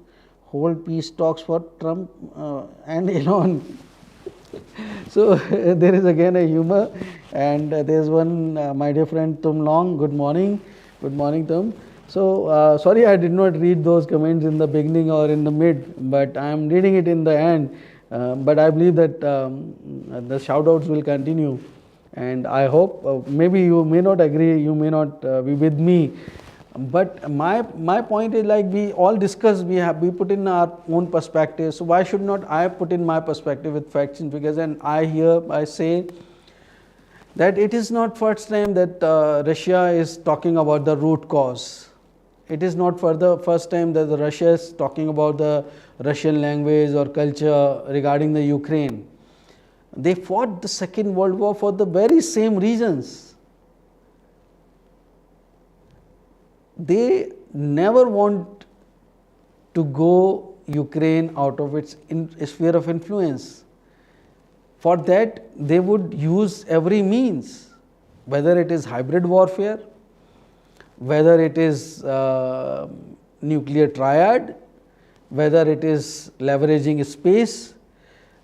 S1: hold peace talks for Trump and Elon. So there is again a humor, and there is one, my dear friend Tum Long. Good morning, Tum. So sorry, I did not read those comments in the beginning or in the mid, but I am reading it in the end. But I believe that the shout outs will continue, and I hope maybe you may not agree, you may not be with me, but my point is, like we all discuss, we put in our own perspective. So why should not I put in my perspective with facts and figures? And I say that it is not first time that Russia is talking about the root cause. It is not for the first time that Russia is talking about the Russian language or culture regarding the Ukraine. They fought the Second World War for the very same reasons. They never want to go Ukraine out of its sphere of influence. For that, they would use every means, whether it is hybrid warfare, whether it is nuclear triad, whether it is leveraging space,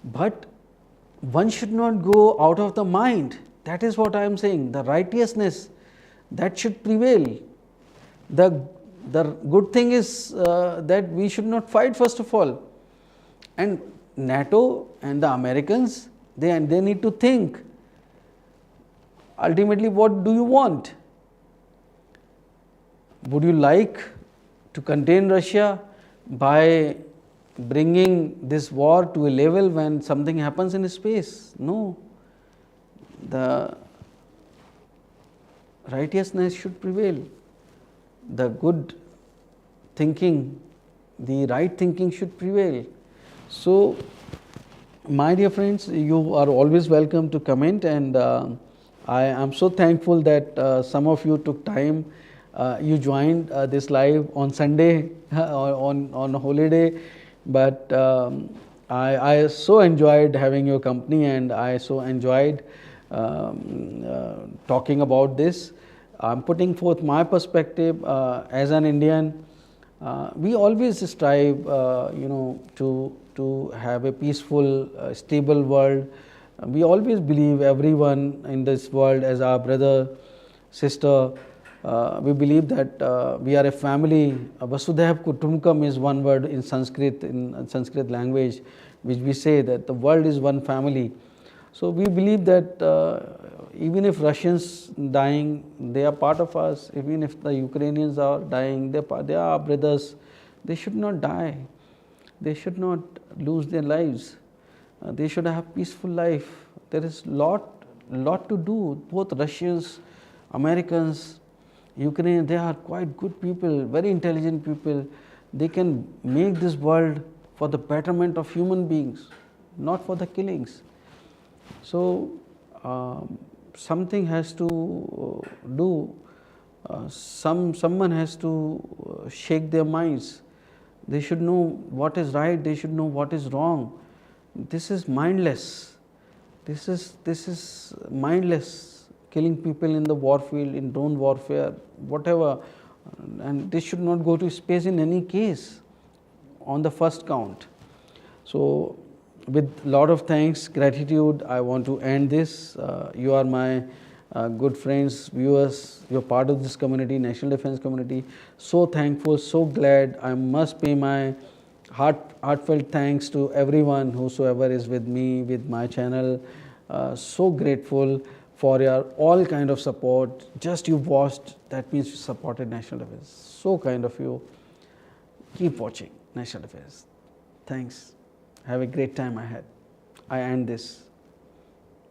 S1: but one should not go out of the mind. That is what I am saying. The righteousness, that should prevail. The good thing is that we should not fight, first of all. And NATO and the Americans, they need to think, ultimately, what do you want? Would you like to contain Russia by bringing this war to a level when something happens in space? No. The righteousness should prevail. The good thinking, the right thinking should prevail. So, my dear friends, you are always welcome to comment, and I am so thankful that some of you took time. You joined this live on Sunday, on a holiday, but I so enjoyed having your company, and I so enjoyed talking about this. I'm putting forth my perspective as an Indian. We always strive, to have a peaceful, stable world. We always believe everyone in this world as our brother, sister. We believe that we are a family. Vasudhaiv Kutumbakam is one word in Sanskrit language, which we say that the world is one family. So we believe that even if Russians dying, they are part of us. Even if the Ukrainians are dying, they are our brothers. They should not die. They should not lose their lives. They should have peaceful life. There is lot to do. Both Russians, Americans, Ukraine, they are quite good people, very intelligent people. They can make this world for the betterment of human beings, not for the killings. So something has to do. Someone has to shake their minds. They should know what is right. They should know what is wrong. This is mindless. This is mindless. Killing people in the war field, in drone warfare, whatever, and this should not go to space in any case. On the first count. So, with lot of thanks, gratitude, I want to end this. You are my good friends, viewers. You are part of this community, national defense community. So thankful, so glad. I must pay my heartfelt thanks to everyone whosoever is with me, with my channel. So grateful for your all kind of support. Just you watched, that means you supported national defense. So kind of you. Keep watching national defense. Thanks. Have a great time ahead. I end this.